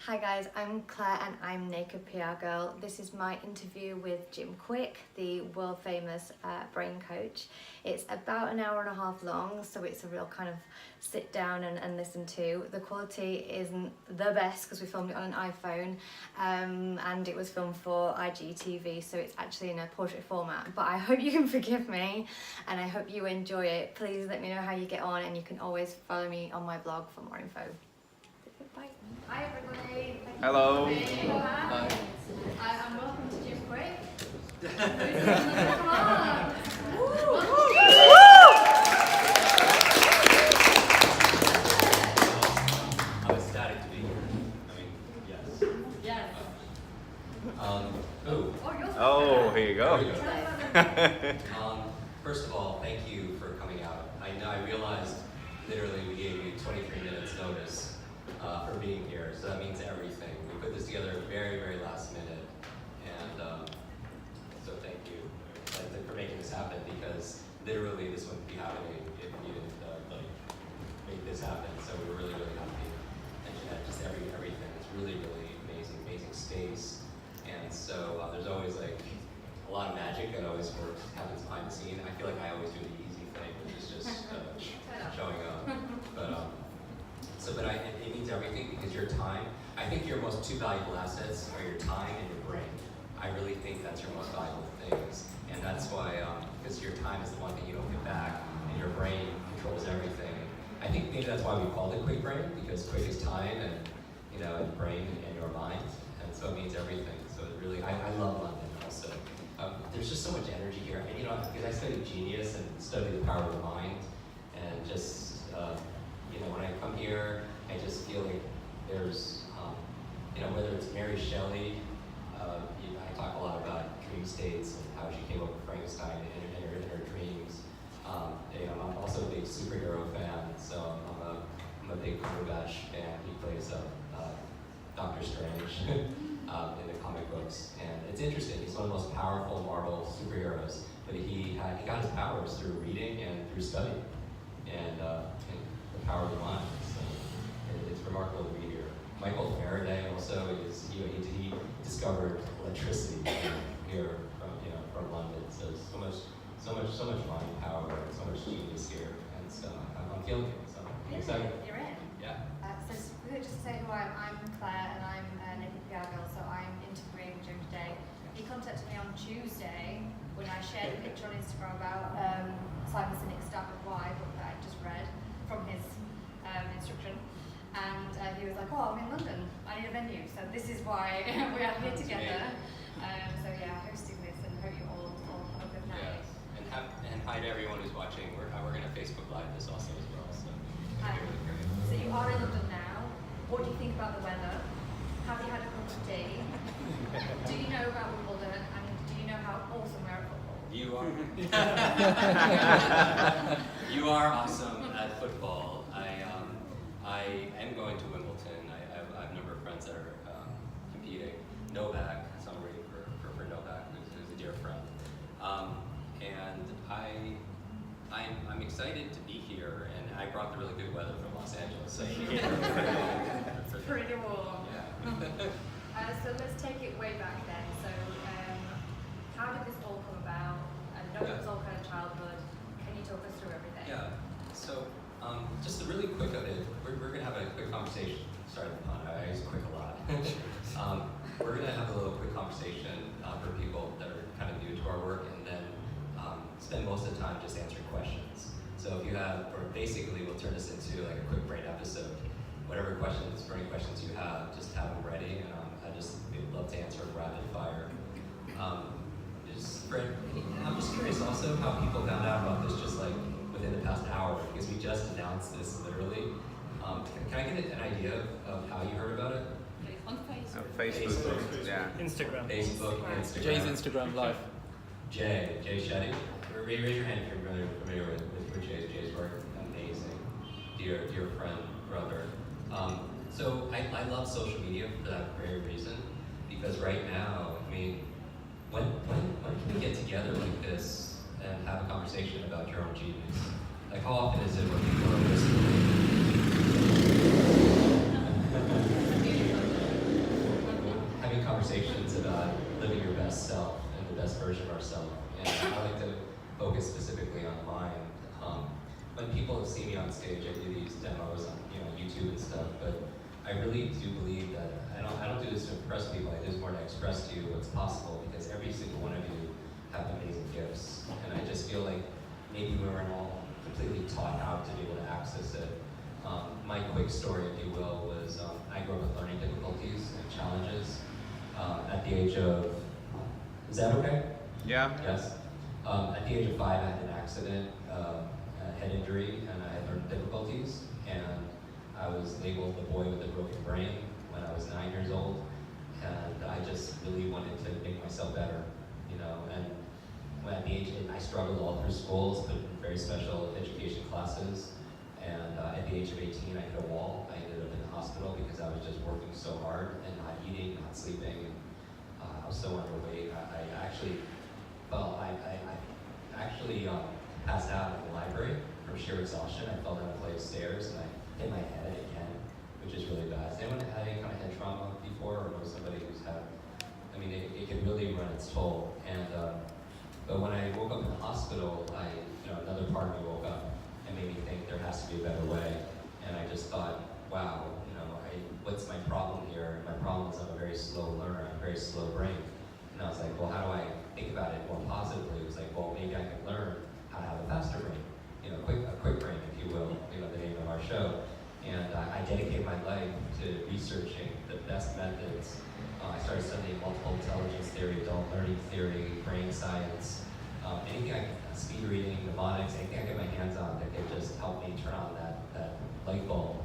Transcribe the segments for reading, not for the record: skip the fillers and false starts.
Hi guys, I'm Claire and I'm Naked PR Girl. This is my interview with Jim Kwik, the world famous brain coach. It's about an hour and a half long, so it's a real kind of sit down and listen to. The quality isn't the best because we filmed it on an iPhone and it was filmed for IGTV, so it's actually in a portrait format. But I hope you can forgive me and I hope you enjoy it. Please let me know how you get on, and you can always follow me on my blog for more info. Bye. Hi everybody. Hello. Hi. And welcome to Jim Kwik. Come on. I'm ecstatic to be here. I mean, yes. Yes. Oh, here you go. First of all, thank you for coming out. I realized literally we gave you 23 minutes notice for being here, so that means everything. We put this together very, very last minute, and so thank you for making this happen, because literally this wouldn't be happening if you didn't make this happen. So we're really, really happy. And Jeanette, just everything. It's really, really amazing space. And so there's always like a lot of magic that always works, happens behind the scene. I feel like I always do the easy thing, which is just showing up. But it means everything, because your time, I think your most two valuable assets are your time and your brain. I really think that's your most valuable things. And that's why, because your time is the one thing you don't get back, and your brain controls everything. I think maybe that's why we called it Kwik Brain, because Kwik is time and, and brain and your mind. And so it means everything. So it really, I love London also. There's just so much energy here. And because I studied genius and studied the power of the mind, and just, when I come here, I just feel like there's, whether it's Mary Shelley, I talk a lot about dream states and how she came up with Frankenstein in her dreams. I'm also a big superhero fan, so I'm a big Cumberbatch fan. He plays Doctor Strange in the comic books, and it's interesting. He's one of the most powerful Marvel superheroes, but he got his powers through reading and through studying, and the power of the mind. So it's remarkable to be here. Michael Faraday also is he discovered electricity here from London. So so much mind power and so much genius here, and so I'm feeling it. So I'm excited. You're in. Yeah. So just to say who I am, I'm Claire and I'm a Naked PR Girl, so I'm interviewing Jim today. He contacted me on Tuesday when I shared a picture on Instagram about Simon Sinek's Start With Why book that I just read from his instruction. And he was like, oh, I'm in London, I need a venue. So this is why we are here together. So yeah, hosting this, and hope you all have a good night. Yeah. And hi to everyone who's watching. We're going to Facebook Live this also as well. So Hi. really great. So you are in London now. What do you think about the weather? Have you had a cup of tea? Do you know about Wimbledon? And do you know how awesome we are at football? You are. You are awesome at football. I am going to Wimbledon. I have a number of friends that are competing. Novak, so I'm rooting for Novak, who's a dear friend. And I'm excited to be here, and I brought the really good weather from Los Angeles. So It's pretty warm. Yeah. So let's take it way back then. So how did this all come about? I know it was all kind of childhood. Can you talk us through everything? Yeah. So just a really quick of it. We're going to have a quick conversation. Sorry, I use quick a lot. We're going to have a little quick conversation for people that are kind of new to our work, and then spend most of the time just answering questions. So if you have, or basically we'll turn this into like a quick brain episode. Whatever questions, burning questions you have, just have them ready, and we'd love to answer rapid fire. I'm just curious also how people found out about this just like within the past hour, because we just announced this literally. Can I get an idea of how you heard about it? On Facebook. Facebook. Yeah. Instagram. Facebook, Instagram. Jay's Instagram Live. Jay Shetty. Raise your hand if you're familiar with Jay's work. Amazing. Dear friend, brother. So I love social media for that very reason, because right now, I mean, when can we get together like this and have a conversation about your own genius? Like, how often is it when people are listening? living your best self and the best version of ourselves. And I like to focus specifically on the mind. When people have seen me on stage, I do these demos on YouTube and stuff, but I really do believe that I don't do this to impress people. I do this more to express to you what's possible, because every single one of you have amazing gifts, and I just feel like maybe we weren't all completely taught how to be able to access it. My quick story, if you will, was I grew up with learning difficulties and challenges at the age of, is that okay? Yeah. Yes. At the age of 5, I had an accident, a head injury, and I had learning difficulties, and I was labeled the boy with a broken brain when I was 9 years old, and I just really wanted to make myself better, and when at the age of 8, I struggled all through schools, put in very special education classes, and at the age of 18, I hit a wall. I ended up in the hospital because I was just working so hard and not eating, not sleeping, and I was so underweight. I actually passed out in the library from sheer exhaustion. I fell down a flight of stairs and I hit my head again, which is really bad. Has anyone had any kind of head trauma before, or know somebody who's had? I mean, it can really run its toll. And but when I woke up in the hospital, another part of me woke up and made me think there has to be a better way. And I just thought, wow, what's my problem here? My problem is I'm a very slow learner. I'm a very slow brain. And I was like, well, how do I think about it more positively? It was like, well, maybe I can learn how to have a faster brain, a quick brain, if you will, the name of our show. And I dedicated my life to researching the best methods. I started studying multiple intelligence theory, adult learning theory, brain science, anything speed reading, mnemonics, anything I get my hands on that could just help me turn on that light bulb.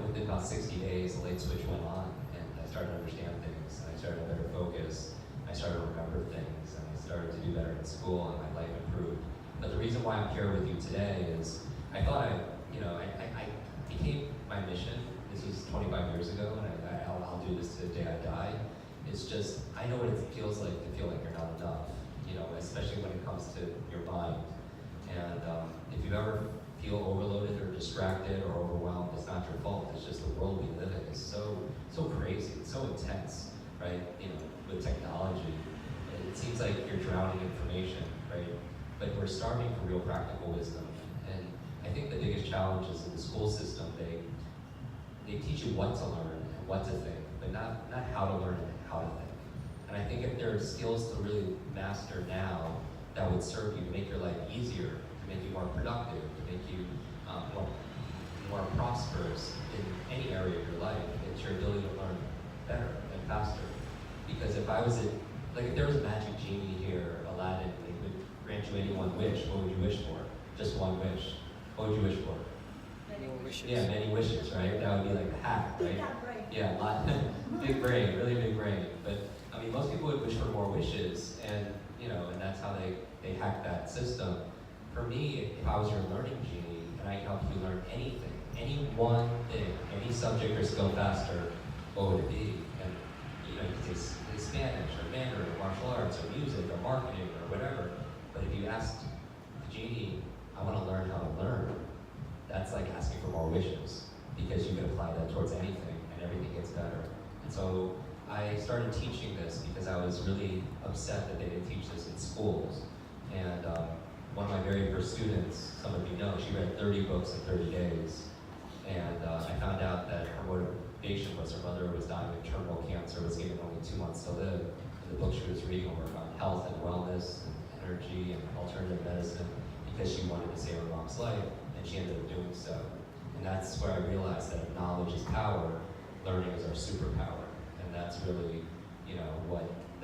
Within about 60 days, the light switch went on, and I started to understand things, and I started to better focus, I started to remember things, and I started to do better in school, and my life improved. But the reason why I'm here with you today is I thought I became my mission. This was 25 years ago, and I'll do this to the day I die. It's just, I know what it feels like to feel like you're not enough, especially when it comes to your mind. And if you ever feel overloaded or distracted or overwhelmed, it's not your fault. It's just the world we live in is so crazy, it's so intense, right? With technology, it seems like you're drowning in information, right? But we're starving for real practical wisdom. And I think the biggest challenge is in the school system. They teach you what to learn and what to think, but not how to learn and how to think. And I think if there are skills to really master now that would serve you to make your life easier, to make you more productive, to make you more prosperous in any area of your life, it's your ability to learn better and faster. Because if there was a magic genie here, Aladdin, they would grant you any one wish, what would you wish for? Just one wish. What would you wish for? Many wishes. Yeah, many wishes, right? That would be like the hack, right? Yeah, a lot. Big brain, really big brain. But I mean, most people would wish for more wishes, and and that's how they hack that system. For me, if I was your learning genie and I helped you learn anything, any one thing, any subject or skill faster, what would it be? And you could say Spanish or Mandarin or martial arts or music or marketing or whatever. But if you asked the genie, I want to learn how to learn, that's like asking for more wishes, because you can apply that towards anything and everything gets better. And so I started teaching this because I was really upset that they didn't teach this in schools. And one of my very first students, some of you know, she read 30 books in 30 days. And I found out that her motivation was her mother was dying of terminal cancer, was given only 2 months to live. And the books she was reading were about health and wellness and energy and alternative medicine, because she wanted to save her mom's life, and she ended up doing so. And that's where I realized that if knowledge is power, learning is our superpower. And that's really,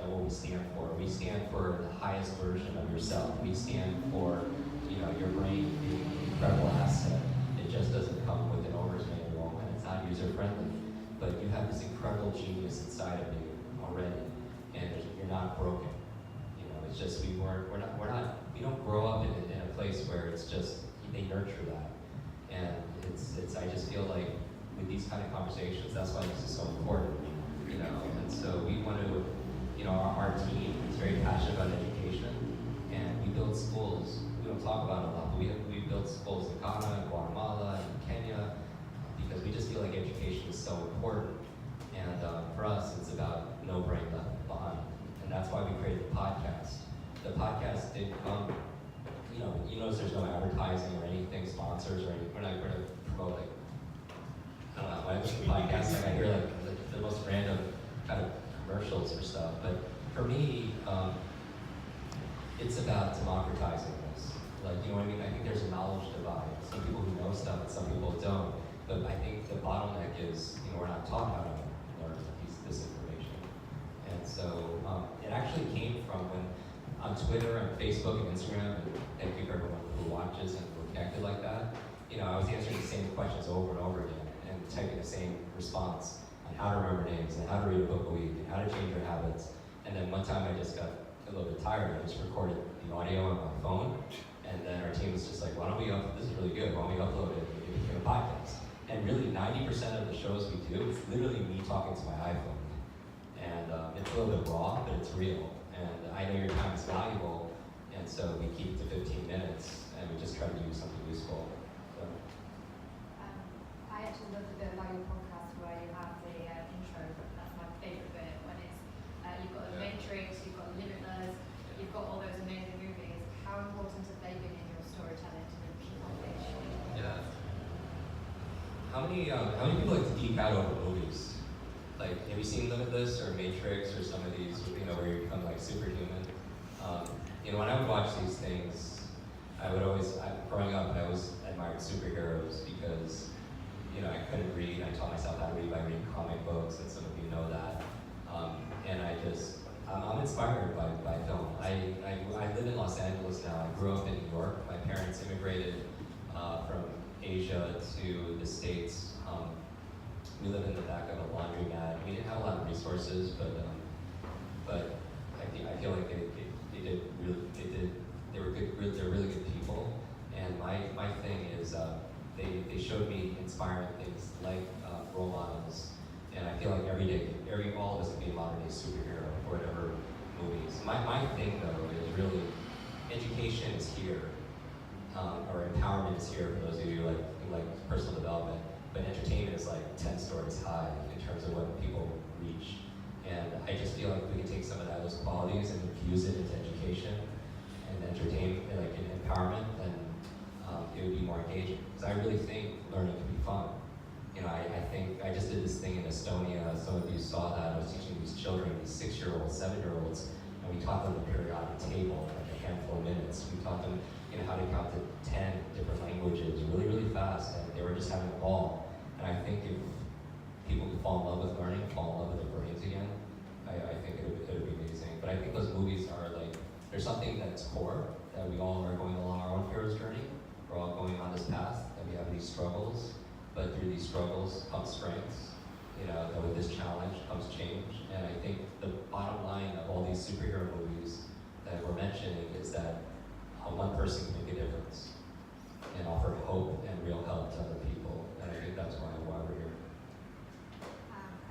what we stand for. We stand for the highest version of yourself. We stand for, your brain being an incredible asset. It just doesn't come with an owner's manual, and it's not user-friendly. But you have this incredible genius inside of you already, and you're not broken. It's just we don't grow up in a place where it's just they nurture that, and I just feel like with these kind of conversations, that's why this is so important, And so we want to, our team is very passionate about education, and we build schools. We don't talk about it a lot, but we built schools in Ghana, in Guatemala, in Kenya, because we just feel like education is so important. And for us, it's about no created the podcast. The podcast didn't come, you notice there's no advertising or anything, sponsors or anything. We're not going to promote, like, I don't know, when I listen to podcasts, like, I hear like the most random kind of commercials or stuff. But for me, it's about democratizing this. Like, you know what I mean? I think there's a knowledge divide. Some people who know stuff and some people don't. But I think the bottleneck is, we're not taught how to learn this information. And so it actually came from when on Twitter and Facebook and Instagram, and thank you for everyone who watches and who connected like that, I was answering the same questions over and over again and typing the same response on how to remember names and how to read a book a week and how to change your habits. And then one time I just got a little bit tired. I just recorded the audio on my phone, and then our team was just like, why don't we this is really good, why don't we upload it and become a podcast? And really 90% of the shows we do, it's literally me talking to my iPhone. And it's a little bit raw, but it's real. And I know your time is valuable, and so we keep it to 15 minutes, and we just try to do something useful. So. I actually love the bit about your podcast where you have the intro. That's my favourite bit, when it's you've got the Matrix, you've got Limitless, you've got all those amazing movies. How important have they been in your storytelling to keep on page? Yeah. How many people like to geek out over movies? Like, have you seen Limitless or Matrix or some of these, where you become like superhuman? When I would watch these things, growing up, I always admired superheroes because, I couldn't read. I taught myself how to read by reading comic books, and some of you know that. And I'm inspired by film. I live in Los Angeles now. I grew up in New York. My parents immigrated from Asia to the States. We live in the back of a laundromat. We didn't have a lot of resources, but I feel like they were good. They're really good people. And my thing is they showed me inspiring things like role models. And I feel like every day, all of us can be a modern day superhero or whatever movies. My thing though is really education is here, or empowerment is here for those of you who like personal development. But entertainment is like 10 stories high in terms of what people reach. And I just feel like we can take some of those qualities and infuse it into education and entertainment, like in empowerment, then it would be more engaging. Because I really think learning can be fun. I think I just did this thing in Estonia. Some of you saw that. I was teaching these children, these 6-year-olds, 7-year-olds, and we taught them the periodic table, like a handful of minutes. We taught them how to count to 10 different languages really, really fast, and they were just having a ball. And I think if people could fall in love with learning, fall in love with their brains again, I think it would be amazing. But I think those movies are like, there's something that's core, that we all are going along our own hero's journey. We're all going on this path, and we have these struggles, but through these struggles comes strengths. That with this challenge comes change. And I think the bottom line of all these superhero movies that we're mentioning is that one person can make a difference and offer hope and real help to other people. And I think that's why we're here.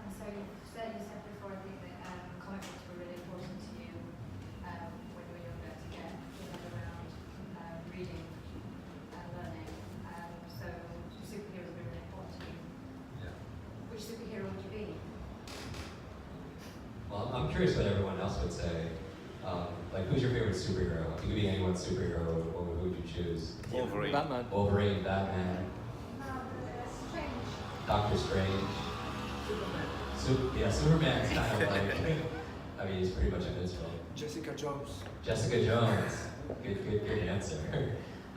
And so you said before, I think that comic books were really important to you when you were younger to get your head around reading and learning. So superheroes were really important to you. Yeah. Which superhero would you be? Well, I'm curious what everyone else would say. Who's your favorite superhero? If you could be anyone's superhero, who would you choose? Wolverine. Batman. Wolverine, Batman, Strange. Doctor Strange. Superman's kind of like, he's pretty much invincible. Jessica Jones. Jessica Jones. Good answer.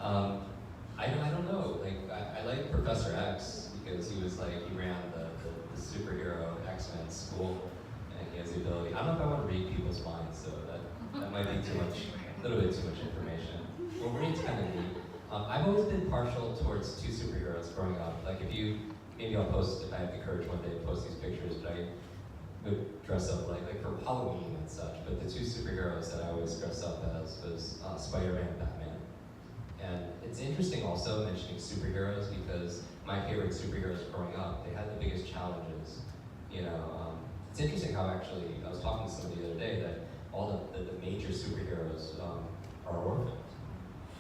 I don't know. I like Professor X because he ran the superhero X-Men school, and he has the ability. I don't know if I want to read people's minds, so that might be too much, a little bit too much information. Wolverine's kind of neat. I've always been partial towards 2 superheroes growing up. Maybe I'll post, if I have the courage one day to post these pictures, but I would dress up like for Halloween and such. But the 2 superheroes that I always dress up as was Spider-Man and Batman. And it's interesting also mentioning superheroes because my favorite superheroes growing up, they had the biggest challenges. It's interesting how actually, I was talking to somebody the other day that all the major superheroes are orphaned.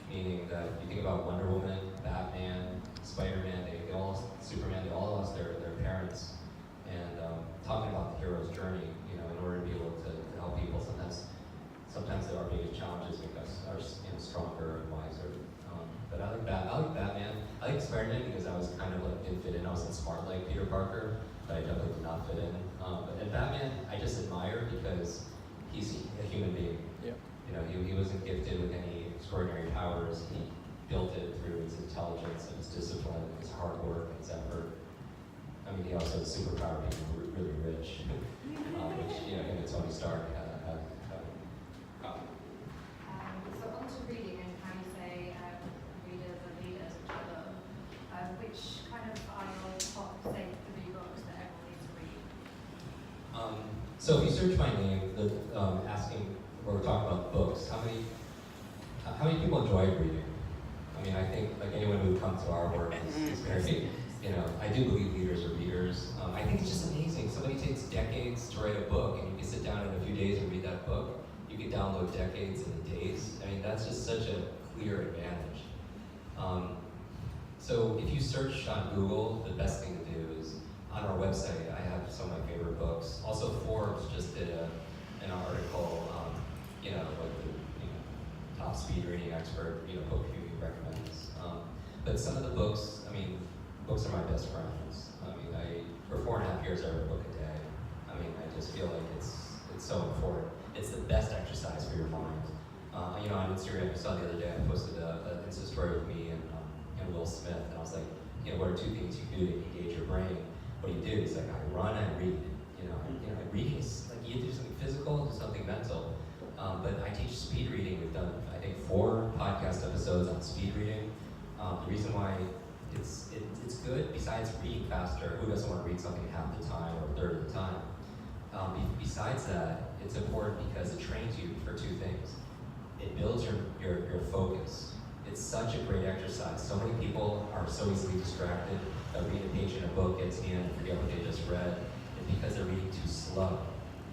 Meaning that you think about Wonder Woman, Batman, Spider-Man, Superman, they all lost their parents. And talking about the hero's journey, in order to be able to help people, sometimes Peter Parker, but I definitely did not fit in. And Batman, I just admire because he's a human being. Yeah. You know, he wasn't gifted with any extraordinary powers. He built it through his intelligence and his discipline, and his hard work and his effort. I mean, he also has a superpower of being really rich, which, you know, him and Tony Stark have common. So on to reading and how you say readers are leaders, which kind of are your top, say, 3 books that everyone needs to read? So if you search my name, asking, where we're talking about books, how many people enjoy reading? I mean, I think like anyone who would come to our work is very, you know, I do believe leaders are readers. I think it's just amazing. Somebody takes decades to write a book, and you can sit down in a few days and read that book. You can download decades in days. I mean, that's just such a clear advantage. So if you search on Google, the best thing to do is on our website, I have some of my favorite books. Also, Forbes just did an article, you know, like the top speed reading expert, you know, book review recommends. But some of the books, I mean, books are my best friends. I mean, for 4.5 years, I read a book a day. I mean, I just feel like it's so important. It's the best exercise for your mind. You know, on Instagram, you saw the other day, I posted an Insta story with me and Will Smith, and I was like, you know, what are 2 things you do to engage your brain? What do you do? He's like, I run and read. You know, reading is like you do something physical, do something mental. But I teach speed reading. We've done, I think, 4 podcast episodes on speed reading. The reason why it's good, besides reading faster, who doesn't want to read something half the time or a third of the time? Besides that, it's important because it trains you for 2 things. It builds your focus. It's such a great exercise. So many people are so easily distracted. They'll read a page in a book, get to the end, and forget what they just read. It's because they're reading too slow.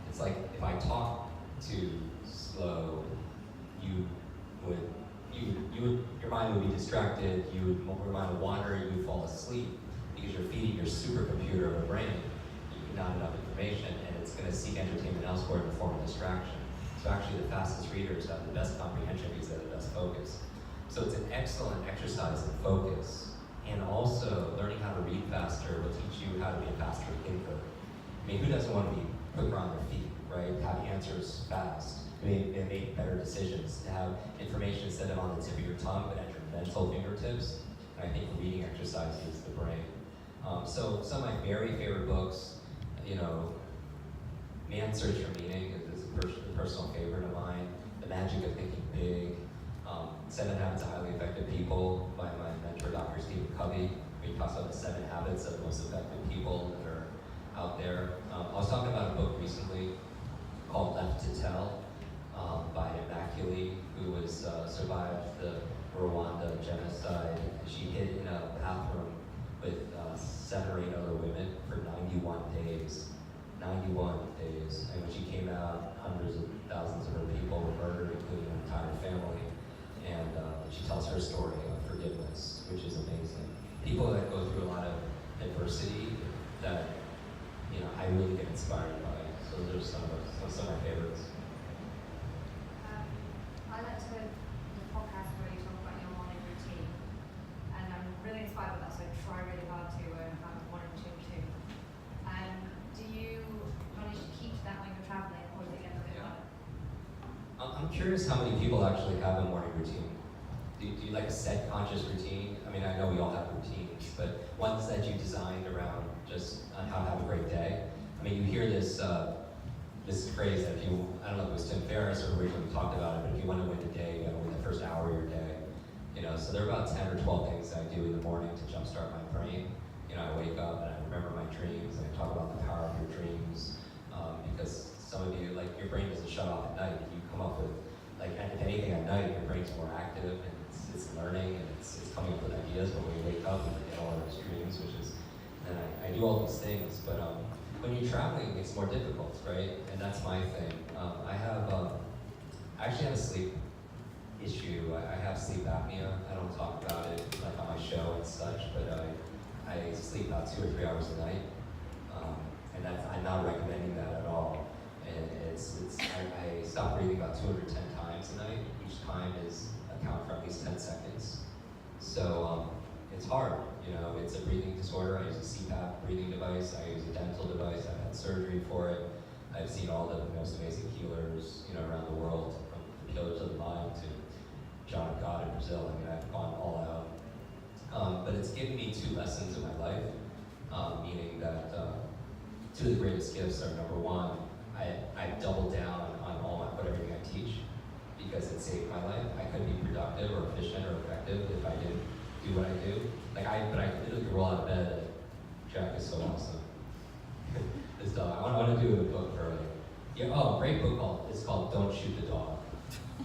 It's like if I talk too slow, your mind would be distracted, your mind would wander, you would fall asleep because you're feeding your supercomputer of a brain not enough information, and it's going to seek entertainment elsewhere in the form of distraction. So actually the fastest readers have the best comprehension because they have the best focus. So it's an excellent exercise in focus, and also learning how to read faster will teach you how to be a faster thinker. I mean, who doesn't want to be quicker on their feet, right? Have answers fast. Make better decisions, to have information instead of on the tip of your tongue, but at your mental fingertips. And I think reading exercises the brain. So some of my very favorite books, you know, Man's Search for Meaning is a personal favorite of mine. The Magic of Thinking Big. 7 Habits of Highly Effective People by my mentor, Dr. Stephen Covey. He talks about the 7 habits of the most effective people that are out there. I was talking about a book recently called Left to Tell by Immaculée, who survived the Rwanda genocide. She hid in a bathroom with 7 or 8 other women for 91 days. 91 days. And when she came out, hundreds of thousands of her people were murdered, including her entire family. And she tells her story of forgiveness, which is amazing. People that go through a lot of adversity that, you know, I really get inspired by. So those are some of my favorites. I like to the podcast where you talk about your morning routine, and I'm really inspired by that, so I try really hard to have a morning routine too. Do you manage to keep that when you're traveling, or does it get a bit harder? I'm curious how many people actually have a morning routine. Do you like a set conscious routine? I mean, I know we all have routines, but ones that you designed around just on how to have a great day. I mean, you hear this phrase that if you, I don't know if it was Tim Ferriss or originally talked about it, but if you want to win the day, you got to win the first hour of your day. You know, so there are about 10 or 12 things that I do in the morning to jumpstart my brain. You know, I wake up and I remember my dreams, and I talk about the power of your dreams, because some of you, like, your brain doesn't shut off at night. You come up with, like, if anything at night, your brain's more active, and it's learning, and it's coming up with ideas. But when you wake up, you forget all those dreams, which is, and I do all these things, but when you're traveling, it's more difficult, right? And that's my thing. I actually have a sleep issue. I have sleep apnea. I don't talk about it like on my show and such, but I sleep about 2 or 3 hours a night, and I'm not recommending that at all. And I stop breathing about 210 times a night. Each time is account for at least 10 seconds. So it's hard. You know, it's a breathing disorder. I use a CPAP breathing device. I use a dental device. I've had surgery for it. I've seen all the most amazing healers, you know, around the world, from the healers of the mind to John of God in Brazil. I mean, I've gone all out. But it's given me two lessons in my life, meaning that two of the greatest gifts are, number one, I doubled down on everything I teach, because it saved my life. I couldn't be productive or efficient or effective if I didn't do what I do. But I literally could roll out of bed. Jack is so awesome. This dog. I want to do a book for a great book it's called Don't Shoot the Dog.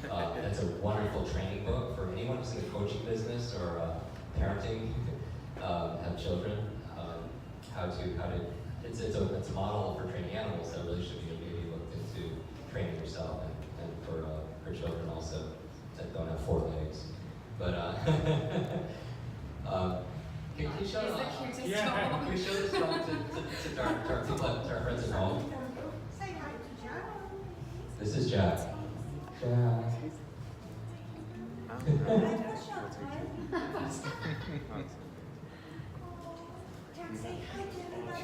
That's a wonderful training book for anyone who's in the coaching business or parenting, have children. It's a model for training animals that really should be maybe looked into training yourself and for children also that don't have 4 legs. But can you show can we show this dog to our friends at home? Say hi to Jack. This is Jack. Jack. Jack, say hi to everybody.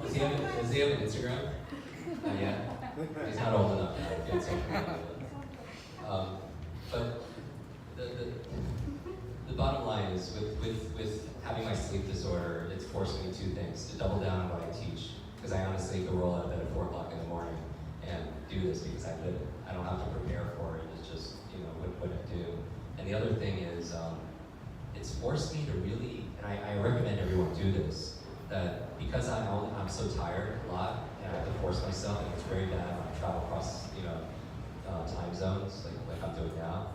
Does he have an Instagram? Not yet. He's not old enough now to get social media. But the bottom line is, with having my sleep disorder, it's forced me two things: to double down on what I teach, because I honestly could roll out of bed at 4 o'clock in the morning and do this because I could. I don't have to prepare for it. It's just, you know, what I do. And the other thing is, it's forced me to really, and I recommend everyone do this, that because I'm so tired a lot, and I have to force myself, and it's very bad when I travel across, you know, time zones, like I'm doing now.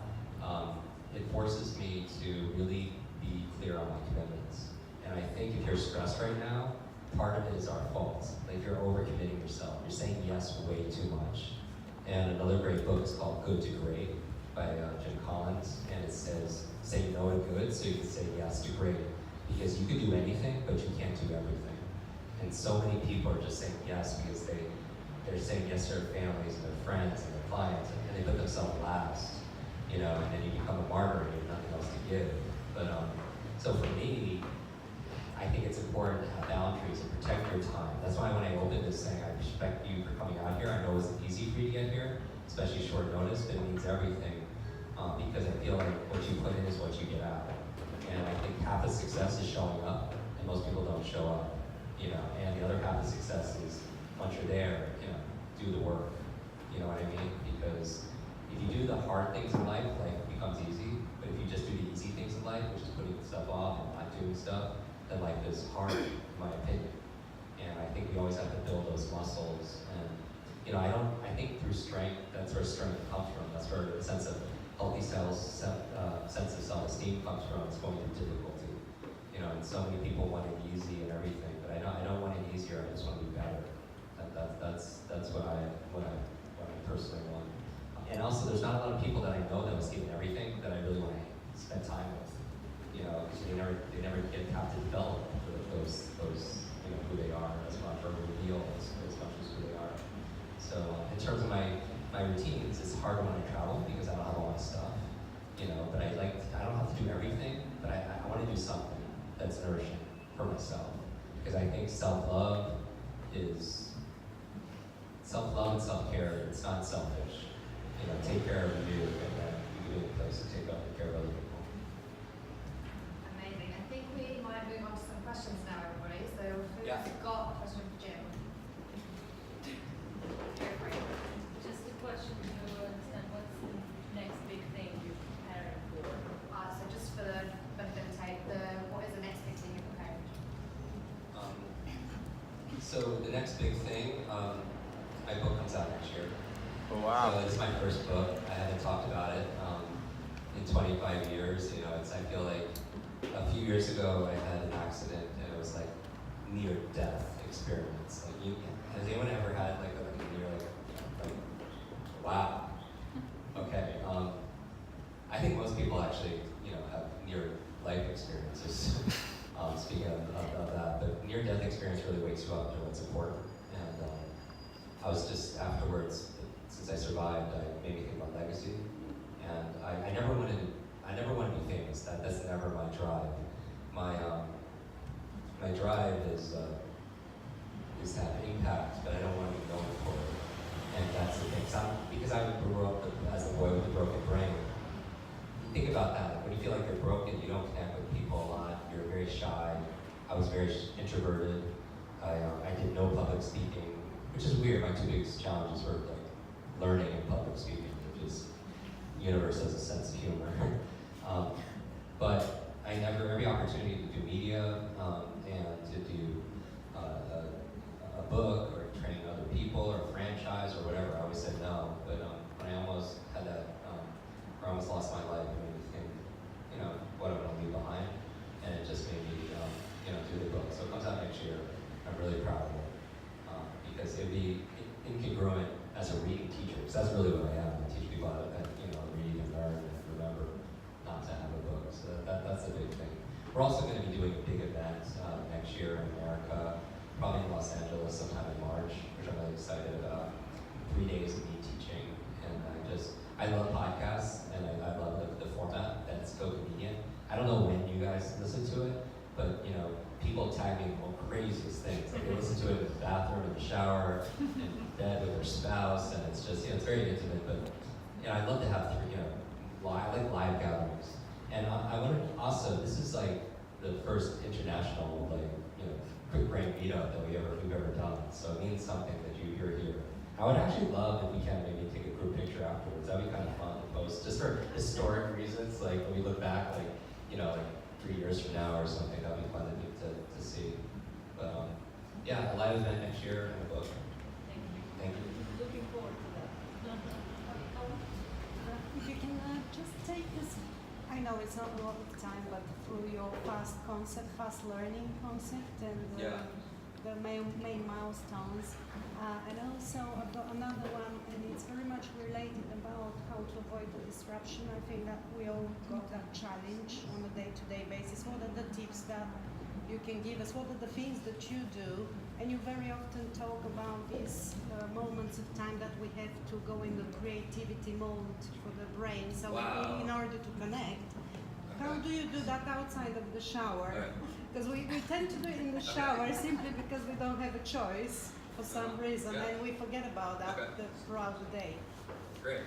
It forces me to really be clear on my commitments. And I think if you're stressed right now, part of it is our fault. Like, you're overcommitting yourself. You're saying yes way too much. And another great book is called Good to Great by Jim Collins, and it says, say no to good so you can say yes to great. Because you can do anything, but you can't do everything. And so many people are just saying yes because they're saying yes to their families and their friends and their clients, and they put themselves last, you know, and then you become a martyr and you have nothing else to give. But so for me, I think it's important to have boundaries and protect your time. That's why when I opened this thing, I respect you for coming out here. I know it wasn't easy for you to get here, especially short notice, but it means everything, because I feel like what you put in is what you get out. And I think half of success is showing up, and most people don't show up, you know. And the other half of success is, once you're there, you know, do the work. You know what I mean? Because if you do the hard things in life becomes easy. But if you just do the easy things in life, which is putting stuff off and not doing stuff, then life is hard, in my opinion. And I think we always have to build those muscles. And you know, I think through strength, that's where strength comes from. That's where the sense of healthy sense of self-esteem comes from. It's going through difficulty. You know, and so many people want it easy and everything, but I don't want it easier. I just want to be better. That's what I personally want. And also, there's not a lot of people that I know that was given everything that I really want to spend time with. You know, because they never have to develop those you know, who they are as much, or reveal as much as who they are. So in terms of my routines, it's hard when I travel because I don't have a lot of stuff. You know, but I don't have to do everything, but I want to do something that's nourishing for myself. Because I think self-love and self-care, it's not selfish. You know, take care of you, and then you can be in a place to take care of other people. Amazing. I think we might move on to some questions now, everybody. So who's got a question for Jim? Go for it. Just a question to understand what's the next big thing you're preparing for? So just for the benefit of tape, what is the next big thing you're preparing? So the next big thing, my book comes out next year. Oh, wow. So this is my first book. I haven't talked about it in 25 years. You know, I feel like a few years ago I had an accident and it was like near-death experience. Like, has anyone ever had like a near like wow? Okay. I think most people actually, you know, have near-life experiences. Speaking of that, but near-death experience really wakes you up to what's important. And I was just afterwards, since I survived, it made me think about legacy. And I never wanted to I never want to be famous. That's never my drive. My drive is to have impact, but I don't want to be known for it. And that's the thing. Because I grew up as a boy with a broken brain. Think about that. When you feel like you're broken, you don't connect with people a lot. You're very shy. I was very introverted. I did no public speaking, which is weird. My two biggest challenges were like learning and public speaking, which is the universe has a sense of humor. But I never, every opportunity to do media and to do a book or train other people or a franchise or whatever, I always said no. But when I almost had that, or almost lost my life, it made me think, what I'm going to leave behind. And it just made me, do the book. So it comes out next year. I'm really proud of it. Because it'd be incongruent as a reading teacher, because that's really what I am. I teach people how to, read and learn and remember not to have a book. So that's a big thing. We're also going to be doing a big event next year in America, probably in Los Angeles sometime in March, which I'm really excited about. 3 days of me teaching, and I love podcasts, and I love the format, that it's so convenient. I don't know when you guys listen to it, but people tag me the craziest things. Like they listen to it in the bathroom, in the shower, in bed with their spouse, and it's just, it's very intimate, but I love to have live gatherings. And I wanted also, this is like the first international, quick brain meetup that we've ever done. So it means something that you're here. I would actually love if we can maybe take a group picture afterwards. That'd be kind of fun to post, just for historic reasons. Like when we look back, like 3 years from now or something, that'd be fun to see. But a live event next year and a book. Thank you. Looking forward to that. If you can just take us, I know it's not a lot of time, but through your fast learning concept, and the main milestones. And also I've got another one, and it's very much related about how to avoid the disruption. I think that we all got that challenge on a day-to-day basis. What are the tips that you can give us? What are the things that you do? And you very often talk about these moments of time that we have to go in the creativity mode for the brain. So in order to connect, how do you do that outside of the shower? Because we tend to do it in the shower simply because we don't have a choice for some reason, and we forget about that throughout the day. Great.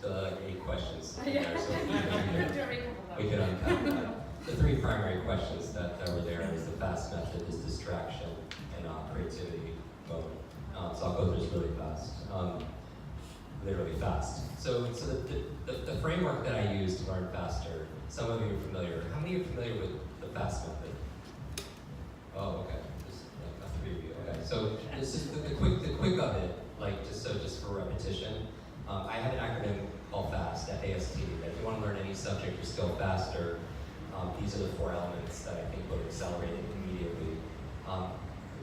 So 8 questions in there, so we can unpack that. The 3 primary questions that were there is the FAST method, is distraction, and creativity mode. So I'll go through this really fast, literally fast. So the framework that I use to learn faster, some of you are familiar. How many are familiar with the FAST method? Oh, okay. Just like 3 of you. Okay. So this is the quick of it, just for repetition. I have an acronym called FAST, F-A-S-T. That if you want to learn any subject or skill faster, these are the 4 elements that I think would accelerate it immediately.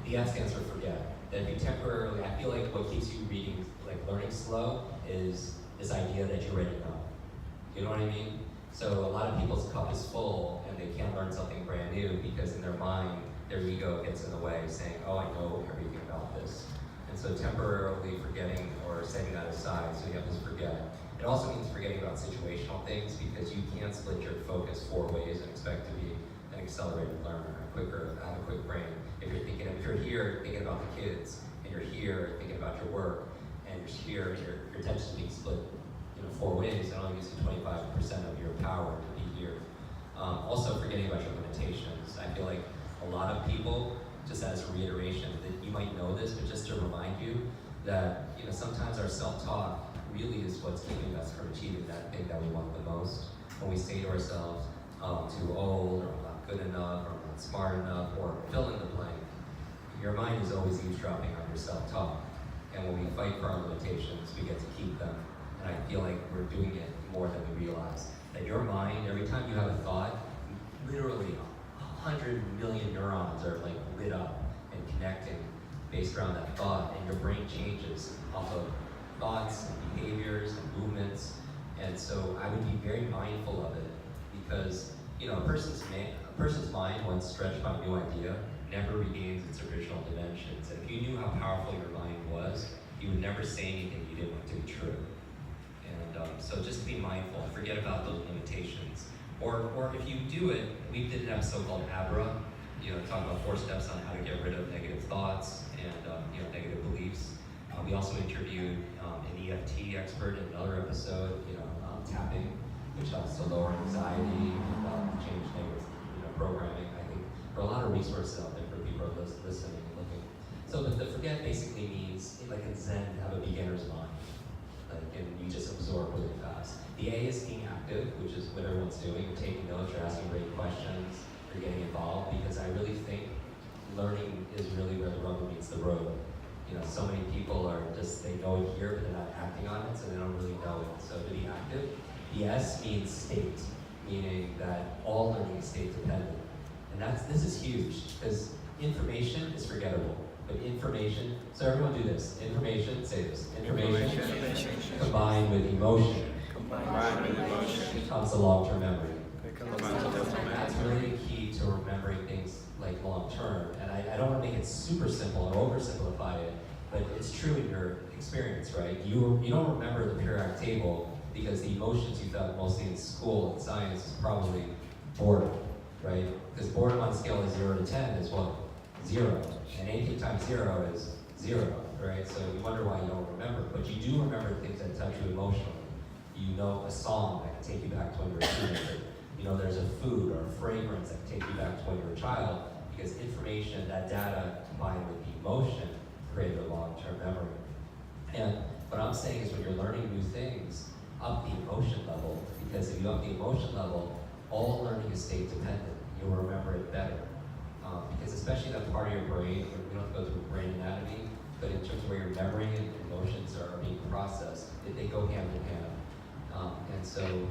The F stands for forget. That if you temporarily, I feel like what keeps you reading, learning slow, is this idea that you already know. You know what I mean? So a lot of people's cup is full and they can't learn something brand new because in their mind, their ego gets in the way, saying, oh, I know everything about this. And so temporarily forgetting or setting that aside, so you have to forget. It also means forgetting about situational things because you can't split your focus 4 ways and expect to be an accelerated learner, have a quick brain. If you're here thinking about the kids, and you're here thinking about your work, and you're here, your attention is being split 4 ways, and only gives you 25% of your power to be here. Also forgetting about your limitations. I feel like a lot of people, just as a reiteration, that you might know this, but just to remind you that sometimes our self-talk really is what's keeping us from achieving that thing that we want the most. When we say to ourselves, oh, I'm too old, or I'm not good enough, or I'm not smart enough, or fill in the blank, your mind is always eavesdropping on your self-talk. And when we fight for our limitations, we get to keep them. And I feel like we're doing it more than we realize. That your mind, every time you have a thought, literally 100 million neurons are lit up and connecting based around that thought, and your brain changes off of thoughts and behaviors and movements. And so I would be very mindful of it because a person's mind, once stretched by a new idea, never regains its original dimensions. And if you knew how powerful your mind was, you would never say anything you didn't want to be true. And so just to be mindful, forget about those limitations. Or if you do it, we did an episode called ABRA, talk about 4 steps on how to get rid of negative thoughts and negative beliefs. We also interviewed an EFT expert in another episode, tapping, which helps to lower anxiety and change negative programming. I think there are a lot of resources out there for people listening and looking. So the forget basically means, like in Zen, have a beginner's mind. And you just absorb really fast. The A is being active, which is what everyone's doing. You're taking notes, you're asking great questions, you're getting involved, because I really think learning is really where the rubber meets the road. So many people are just, they know it here, but they're not acting on it, so they don't really know it. So to be active. The S means state, meaning that all learning is state dependent. And this is huge, because information is forgettable. But information, so everyone do this. Information, say this. Information. Combined with emotion. Becomes a long-term memory. That's really key to remembering things like long-term. And I don't want to make it super simple or oversimplify it, but it's true in your experience, right? You don't remember the periodic table because the emotions you felt mostly in school and science is probably boredom, right? Because boredom on a scale of 0 to 10 is what? 0. And anything times 0 is 0, right? So you wonder why you don't remember. But you do remember things that touch you emotionally. You know a song that can take you back to when you were a teenager. There's a food or a fragrance that can take you back to when you were a child, because information, that data combined with the emotion, created a long-term memory. And what I'm saying is when you're learning new things, up the emotion level, because if you up the emotion level, all learning is state dependent. You'll remember it better. Because especially that part of your brain, we don't go through brain anatomy, but in terms of where your memory and emotions are being processed, they go hand in hand. And so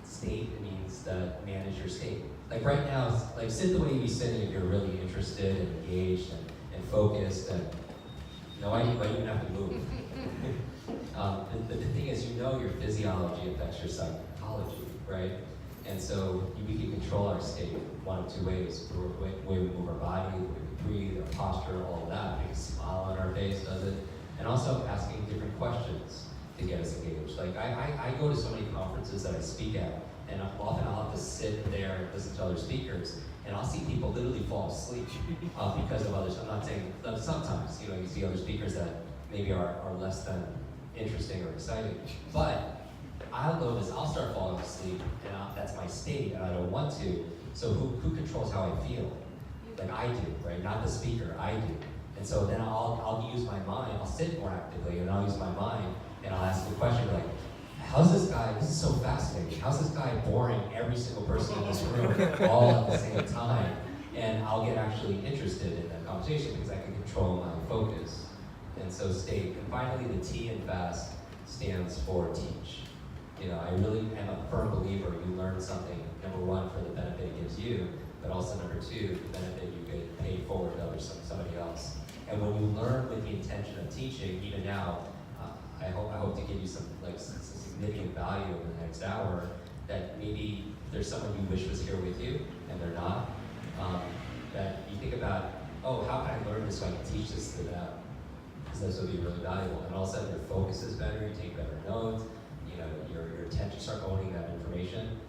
state means that manage your state. Like right now, like sit the way you be sitting if you're really interested and engaged and focused, and why do you even have to move? The thing is, your physiology affects your psychology, right? And so we can control our state one of 2 ways. The way we move our body, the way we breathe, our posture, all of that. Make a smile on our face, does it? And also asking different questions to get us engaged. Like I go to so many conferences that I speak at, and often I'll have to sit there and listen to other speakers, and I'll see people literally fall asleep because of others. I'm not saying, sometimes, you see other speakers that maybe are less than interesting or exciting, but I'll notice I'll start falling asleep, and that's my state, and I don't want to. So who controls how I feel? Like I do, right? Not the speaker, I do. And so then I'll use my mind, I'll sit more actively, and I'll use my mind, and I'll ask the question like, how's this guy, this is so fascinating, how's this guy boring every single person in this room all at the same time? And I'll get actually interested in that conversation because I can control my focus. And so state. And finally, the T in FAST stands for teach. I really am a firm believer you learn something, number 1, for the benefit it gives you, but also number 2, the benefit you get paid forward to somebody else. And when you learn with the intention of teaching, even now, I hope to give you some significant value in the next hour, that maybe there's someone you wish was here with you, and they're not, that you think about, how can I learn this so I can teach this to them? Because this will be really valuable. And all of a sudden your focus is better, you take better notes, your attention, start owning that information,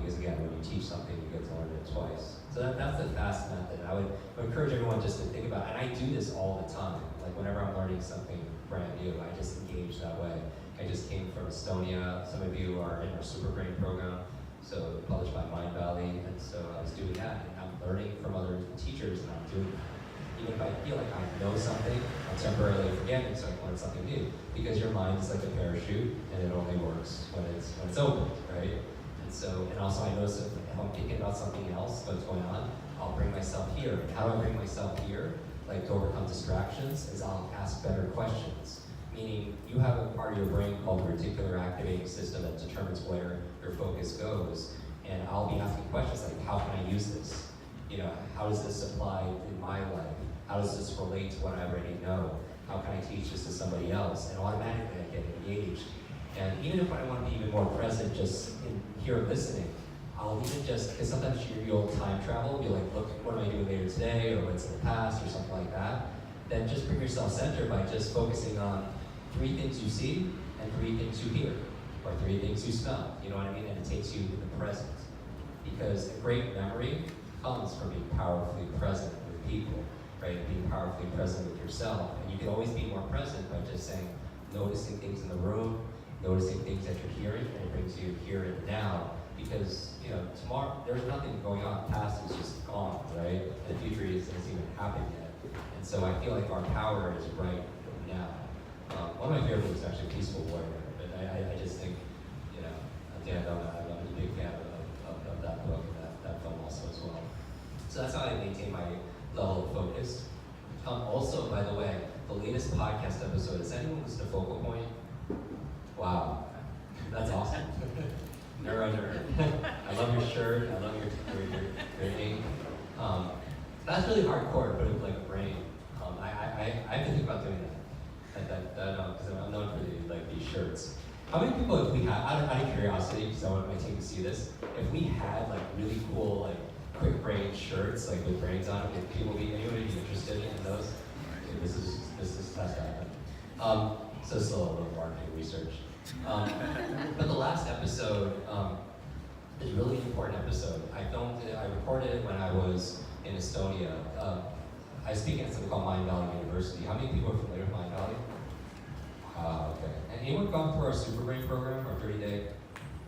because again, when you teach something, you get to learn it twice. So that's the FAST method. I would encourage everyone just to think about, and I do this all the time, like whenever I'm learning something brand new, I just engage that way. I just came from Estonia. Some of you are in our Super Brain program, so published by Mind Valley, and so I was doing that, and I'm learning from other teachers, and I'm doing that. Even if I feel like I know something, I'll temporarily forget it so I can learn something new. Because your mind is like a parachute, and it only works when it's open, right? And also I notice if I'm thinking about something else, what's going on, I'll bring myself here. How do I bring myself here? Like to overcome distractions, is I'll ask better questions. Meaning you have a part of your brain called the reticular activating system that determines where your focus goes. And I'll be asking questions like, how can I use this? How does this apply in my life? How does this relate to what I already know? How can I teach this to somebody else? And automatically I get engaged. And even if I want to be even more present, just in here listening, I'll even because sometimes you'll time travel, be like, look, what am I doing later today, or what's in the past, or something like that. Then just bring yourself centered by just focusing on 3 things you see and 3 things you hear. or 3 things you smell, you know what I mean? And it takes you to the present. Because a great memory comes from being powerfully present with people, right? Being powerfully present with yourself. And you can always be more present by just saying, noticing things in the room, noticing things that you're hearing, and it brings you here and now. Because, you know, tomorrow, there's nothing going on. The past is just gone, right? And the future hasn't even happened yet. And so I feel like our power is right now. One of my favorite books is actually Peaceful Warrior, but I just think, you know, I'm a big fan of that book and that film also as well. So that's how I maintain my level of focus. Also, by the way, the latest podcast episode, is anyone listening to Focal Point? Wow, that's awesome. Nerd. I love your shirt, I love your name. That's really hardcore to put in like a brain. I have to think about doing that. Because I'm known for these shirts. How many people, if we had, out of curiosity, because I want my team to see this, if we had like really cool like quick brain shirts like with brains on it, would anyone be interested in those? Okay, this is test happening. So still a little marketing research. But the last episode is a really important episode. I recorded it when I was in Estonia. I speak at something called Mind Valley University. How many people are familiar with Mind Valley? Okay. And anyone gone through our Super Brain program, our 30-day?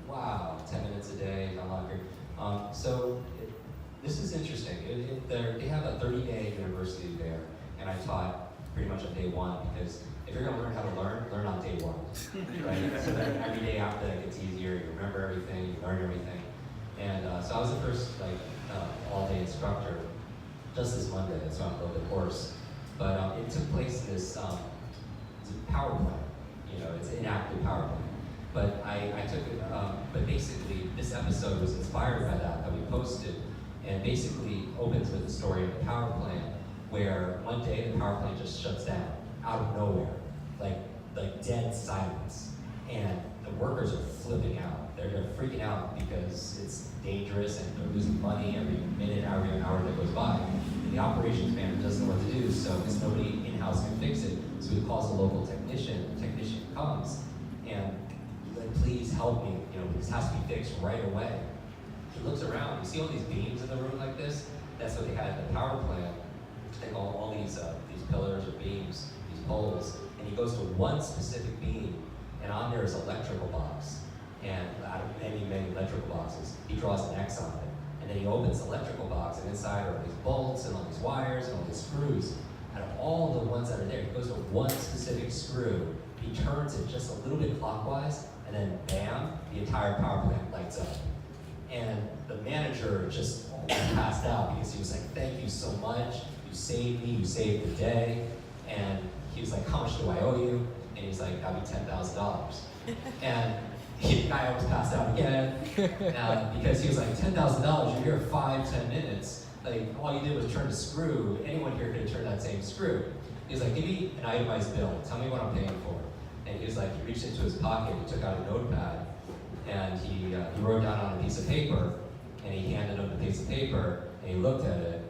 Wow, 10 minutes a day, not longer. This is interesting. They have a 30-day university there, and I taught pretty much on day 1 because if you're going to learn how to learn on day 1, right? So that every day after that gets easier. You remember everything, you learn everything, and so I was the first all-day instructor. Just this Monday, that's why I'm a little bit hoarse. But it took place in this it's a power plant. You know, it's an inactive power plant. But I took it. But basically, this episode was inspired by that we posted, and basically opens with the story of the power plant, where one day the power plant just shuts down out of nowhere, like dead silence, and the workers are flipping out. They're freaking out because it's dangerous and they're losing money every minute, every hour that goes by. And the operations manager doesn't know what to do, so because nobody in-house can fix it, so he calls a local technician. The technician comes and he's like, please help me, you know, this has to be fixed right away. He looks around, you see all these beams in the room like this? That's what they had at the power plant. They call all these pillars or beams, these poles, and he goes to one specific beam, and on there is an electrical box. And out of many electrical boxes, he draws an X on it. And then he opens the electrical box, and inside are these bolts and all these wires and all these screws. Out of all the ones that are there, he goes to one specific screw, he turns it just a little bit clockwise, and then bam, the entire power plant lights up. And the manager just passed out because he was like, thank you so much, you saved me, you saved the day. And he was like, how much do I owe you? And he's like, that'd be $10,000. And the guy almost passed out again, because he was like, $10,000, you're here 5-10 minutes. Like, all you did was turn a screw. Anyone here could have turned that same screw. He was like, give me an itemized bill. Tell me what I'm paying for. And he was like, he reached into his pocket, he took out a notepad, and he wrote down on a piece of paper, and he handed him the piece of paper, and he looked at it,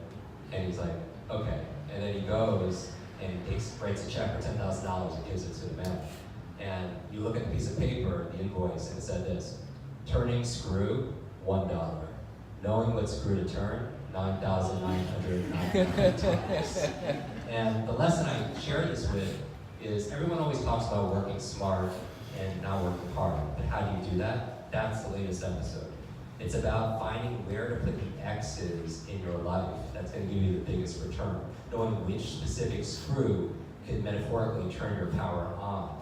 and he's like, okay. And then he goes and writes a check for $10,000 and gives it to the man. And you look at the piece of paper, the invoice, and it said this: turning screw, $1. Knowing what screw to turn, 9,999 times. And the lesson I share this with is everyone always talks about working smart and not working hard. But how do you do that? That's the latest episode. It's about finding where to put the X's in your life. That's going to give you the biggest return. Knowing which specific screw could metaphorically turn your power on.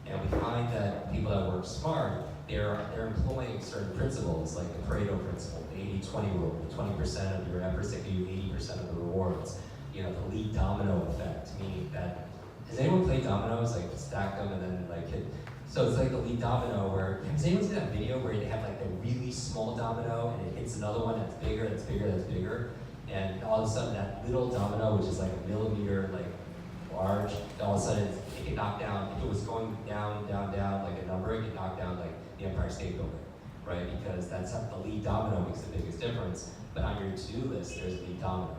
And we find that people that work smart, they're employing certain principles, like the Pareto principle, the 80-20 rule, the 20% of your efforts that give you 80% of the rewards. You know, the lead domino effect, meaning that, has anyone played dominoes, like stack them and then like hit? So it's like the lead domino where, has anyone seen that video where they have like a really small domino and it hits another one that's bigger, that's bigger, that's bigger, and all of a sudden that little domino, which is like a millimeter like large, all of a sudden it can knock down, if it was going down, down, down like a number, it can knock down like the Empire State Building, right? Because that's how the lead domino makes the biggest difference. But on your to-do list, there's a lead domino,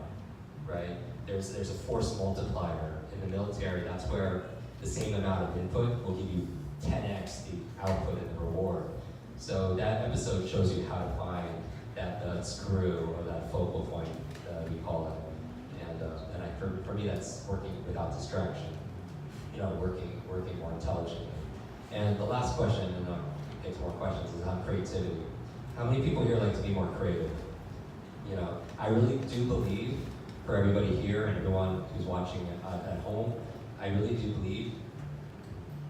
right? There's a force multiplier in the military. That's where the same amount of input will give you 10x the output and the reward. So that episode shows you how to find that screw or that focal point, we call it. And for me, that's working without distraction. Working more intelligently. And the last question, and I'll get to more questions, is on creativity. How many people here like to be more creative? I really do believe, for everybody here and everyone who's watching at home, I really do believe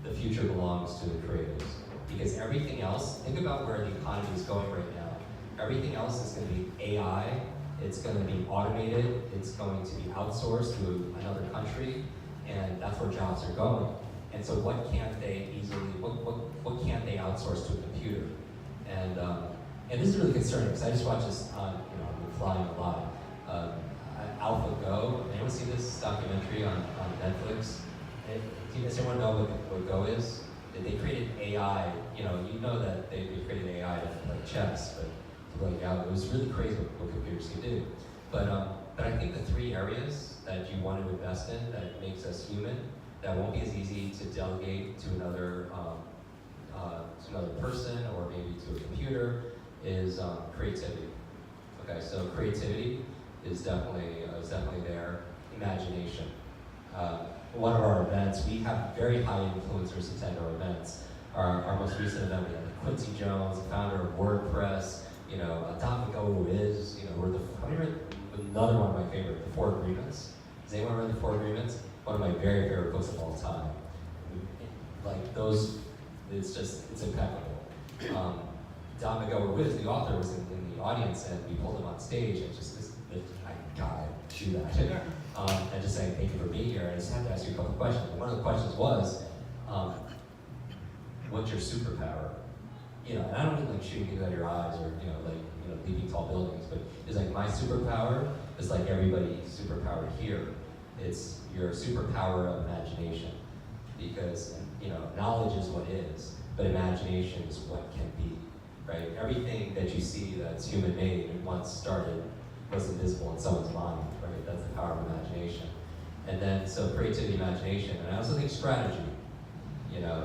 the future belongs to the creatives. Because everything else, think about where the economy is going right now. Everything else is going to be AI, it's going to be automated, it's going to be outsourced to another country, and that's where jobs are going. And so what can't they outsource to a computer? And this is really concerning, because I just watched this on, I'm flying a lot. AlphaGo, anyone see this documentary on Netflix? Does anyone know what Go is? They created AI, you know that they created AI to play chess, but to play out, it was really crazy what computers can do. But I think the three areas that you want to invest in that makes us human, that won't be as easy to delegate to another person or maybe to a computer, is creativity. Okay, so creativity is definitely there. Imagination. One of our events, we have very high influencers attend our events. Our most recent event, we had Quincy Jones, the founder of WordPress, Atomico is, another one of my favorite, The 4 Agreements. Has anyone read The 4 Agreements? One of my very favorite books of all time. Like those, it's impeccable. Don McGower-Wiz, the author, was in the audience, and we pulled him on stage, and I gotta do that. And just saying thank you for being here. I just had to ask you a couple questions. One of the questions was, what's your superpower? And I don't mean like shooting things out of your eyes or leaping tall buildings, but it's like my superpower is like everybody's superpower here. It's your superpower of imagination, because knowledge is what is, but imagination is what can be. Right? Everything that you see that's human-made and once started was invisible in someone's mind, right? That's the power of imagination. And then, so creativity, imagination, and I also think strategy,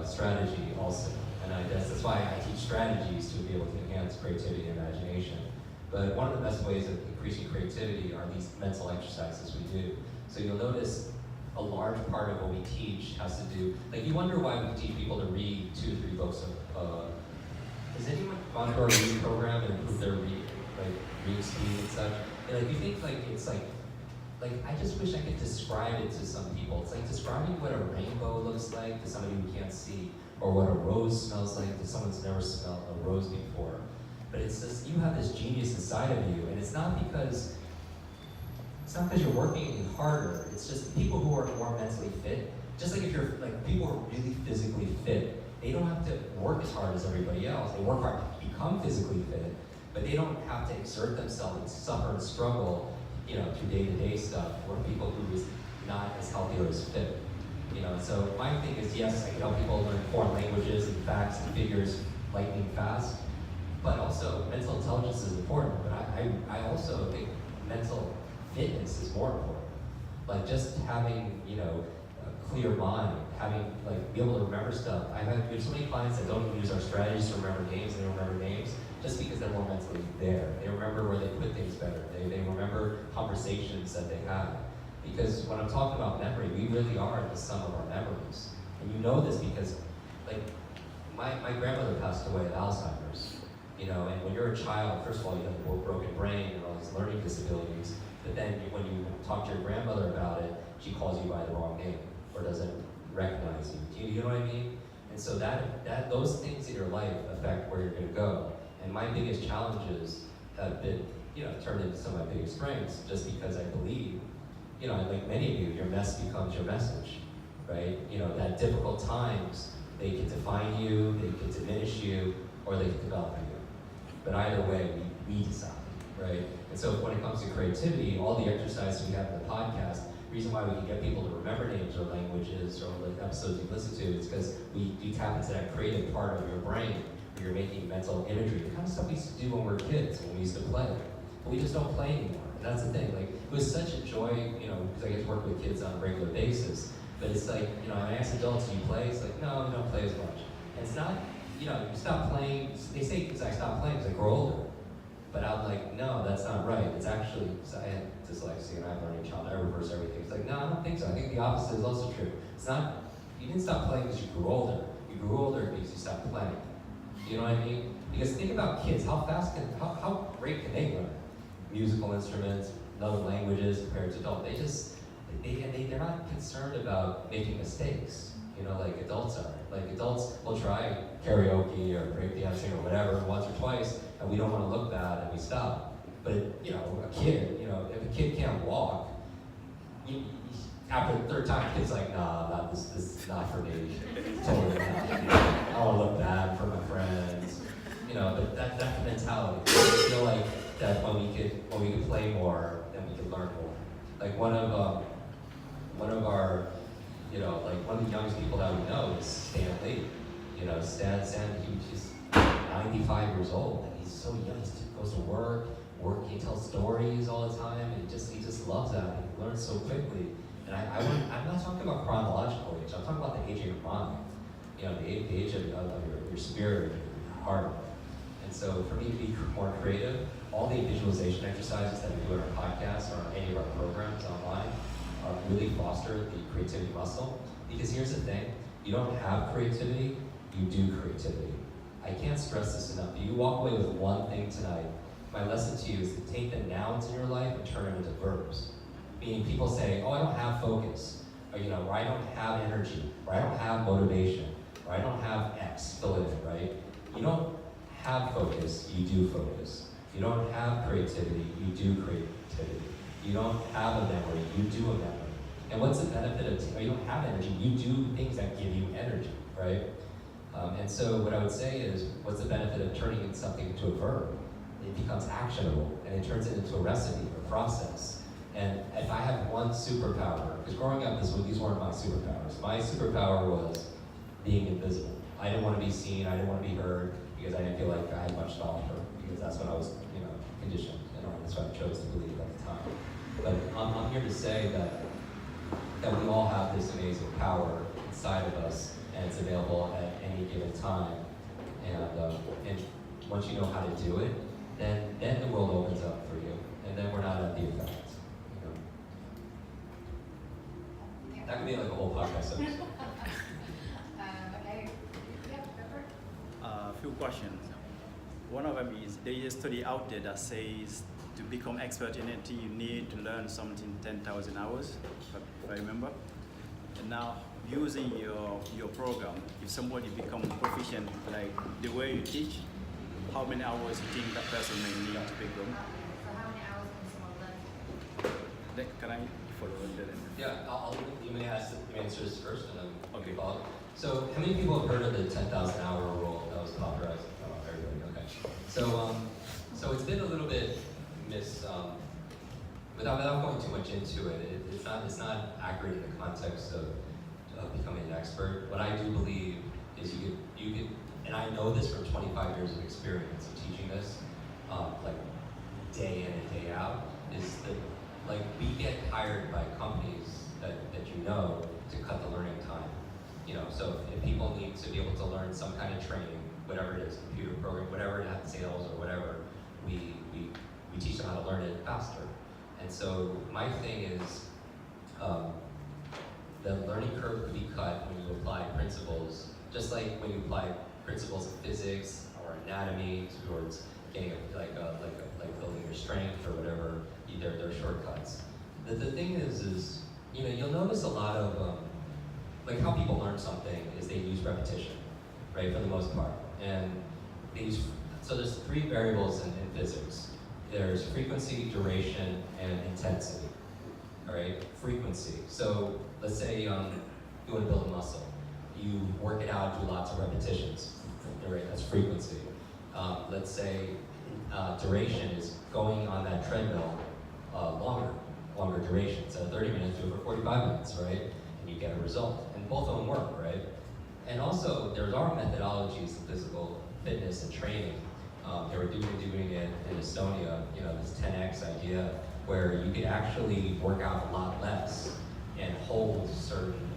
strategy also. And I guess that's why I teach strategies, to be able to enhance creativity and imagination. But one of the best ways of increasing creativity are these mental exercises we do. So you'll notice a large part of what we teach has to do, like you wonder why we teach people to read 2 to 3 books of, has anyone gone through our reading program and improved their reading speed and such? And you think it's like I just wish I could describe it to some people. It's like describing what a rainbow looks like to somebody who can't see, or what a rose smells like to someone who's never smelled a rose before. But it's just, you have this genius inside of you, and it's not because you're working any harder. It's just people who are more mentally fit. Just like if you're people who are really physically fit, they don't have to work as hard as everybody else. They work hard to become physically fit, but they don't have to exert themselves and suffer and struggle, through day-to-day stuff, where people who is not as healthy or as fit. So my thing is, yes, I can help people learn foreign languages and facts and figures lightning fast, but also mental intelligence is important, but I also think mental fitness is more important. Like just having, a clear mind, having, be able to remember stuff. We have so many clients that don't use our strategies to remember names, they don't remember names, just because they're more mentally there. They remember where they put things better. They remember conversations that they have. Because when I'm talking about memory, we really are the sum of our memories. And you know this because, my grandmother passed away of Alzheimer's. And when you're a child, first of all, you have a broken brain and all these learning disabilities. But then when you talk to your grandmother about it, she calls you by the wrong name or doesn't recognize you. You know what I mean? And so those things in your life affect where you're going to go. And my biggest challenges have been, turned into some of my biggest strengths, just because I believe, like many of you, your mess becomes your message, right? That difficult times, they can define you, they can diminish you, or they can develop you. But either way, we decide, right? And so when it comes to creativity, all the exercises we have in the podcast, the reason why we can get people to remember names or languages or episodes you listen to is because we tap into that creative part of your brain where you're making mental imagery. The kind of stuff we used to do when we were kids, when we used to play. But we just don't play anymore. And that's the thing. It was such a joy, because I get to work with kids on a regular basis. But it's I ask adults, do you play? It's no, we don't play as much. And it's not, you know, you stop playing, they say because I stopped playing because I grow older. But I'm like, no, that's not right. It's actually, so I had dyslexia and I have learning child, I reverse everything. It's like, no, I don't think so. I think the opposite is also true. It's not, you didn't stop playing because you grew older. You grew older because you stopped playing. You know what I mean? Because think about kids, how great can they learn? Musical instruments, other languages compared to adults. They're not concerned about making mistakes, you know, like adults are. Like adults will try karaoke or breakdancing or whatever once or twice, and we don't want to look bad and we stop. But, if a kid can't walk, after the third time, the kid's like, nah, this is not for me. Totally not. I want to look bad for my friends. But that mentality. I feel like that when we could play more, then we could learn more. Like one of our, one of the youngest people that we know is Stan Lee. Stan, he's 95 years old, and he's so young. He goes to work, he tells stories all the time, and he just loves that. And he learns so quickly. And I'm not talking about chronological age. I'm talking about the age of your mind. The age of your spirit, your heart. And so for me to be more creative, all the visualization exercises that we do in our podcast or any of our programs online really foster the creativity muscle. Because here's the thing, you don't have creativity, you do creativity. I can't stress this enough. If you walk away with one thing tonight, my lesson to you is to take the nouns in your life and turn them into verbs. Meaning people say, oh, I don't have focus, or I don't have energy, or I don't have motivation, or I don't have X, fill it in, right? You don't have focus, you do focus. You don't have creativity, you do creativity. You don't have a memory, you do a memory. And what's the benefit of, you don't have energy, you do things that give you energy, right? And so what I would say is, what's the benefit of turning something into a verb? It becomes actionable, and it turns it into a recipe or process. And if I have one superpower, because growing up, these weren't my superpowers. My superpower was being invisible. I didn't want to be seen, I didn't want to be heard, because I didn't feel like I had much to offer, because that's what I was, conditioned, and that's what I chose to believe at the time. But I'm here to say that we all have this amazing power inside of us, and it's available at any given time. And once you know how to do it, then the world opens up for you, and then we're not at the effect. That could be like a whole podcast episode. Okay. Yep, Robert. A few questions. One of them is, there is a study out there that says to become expert in it, you need to learn something 10,000 hours, if I remember. And now, using your program, if somebody becomes proficient, like the way you teach, how many hours you think that person may need to become? So how many hours can someone learn? Can I follow that? Yeah, you may answer this first, and then Okay. follow. So, how many people have heard of the 10,000 hour rule that was popularized? Oh, everybody, okay. So it's been a little bit without going too much into it, it's not accurate in the context of becoming an expert. What I do believe is you could, and I know this from 25 years of experience of teaching this, like day in and day out, is that like we get hired by companies that to cut the learning time. So if people need to be able to learn some kind of training, whatever it is, computer program, whatever it is, sales or whatever, we teach them how to learn it faster. And so my thing is, the learning curve could be cut when you apply principles, just like when you apply principles of physics or anatomy towards getting like building your strength or whatever. They're shortcuts. The thing is you'll notice a lot of like how people learn something is they use repetition, right, for the most part. And so there's three variables in physics. There's frequency, duration, and intensity. All right, frequency. So let's say you want to build a muscle. You work it out, do lots of repetitions. All right, that's frequency. Let's say duration is going on that treadmill longer duration. So 30 minutes, do it for 45 minutes, right? And you get a result. And both of them work, right? And also, there are methodologies in physical fitness and training. They were doing it in Estonia, this 10x idea, where you could actually work out a lot less and hold certain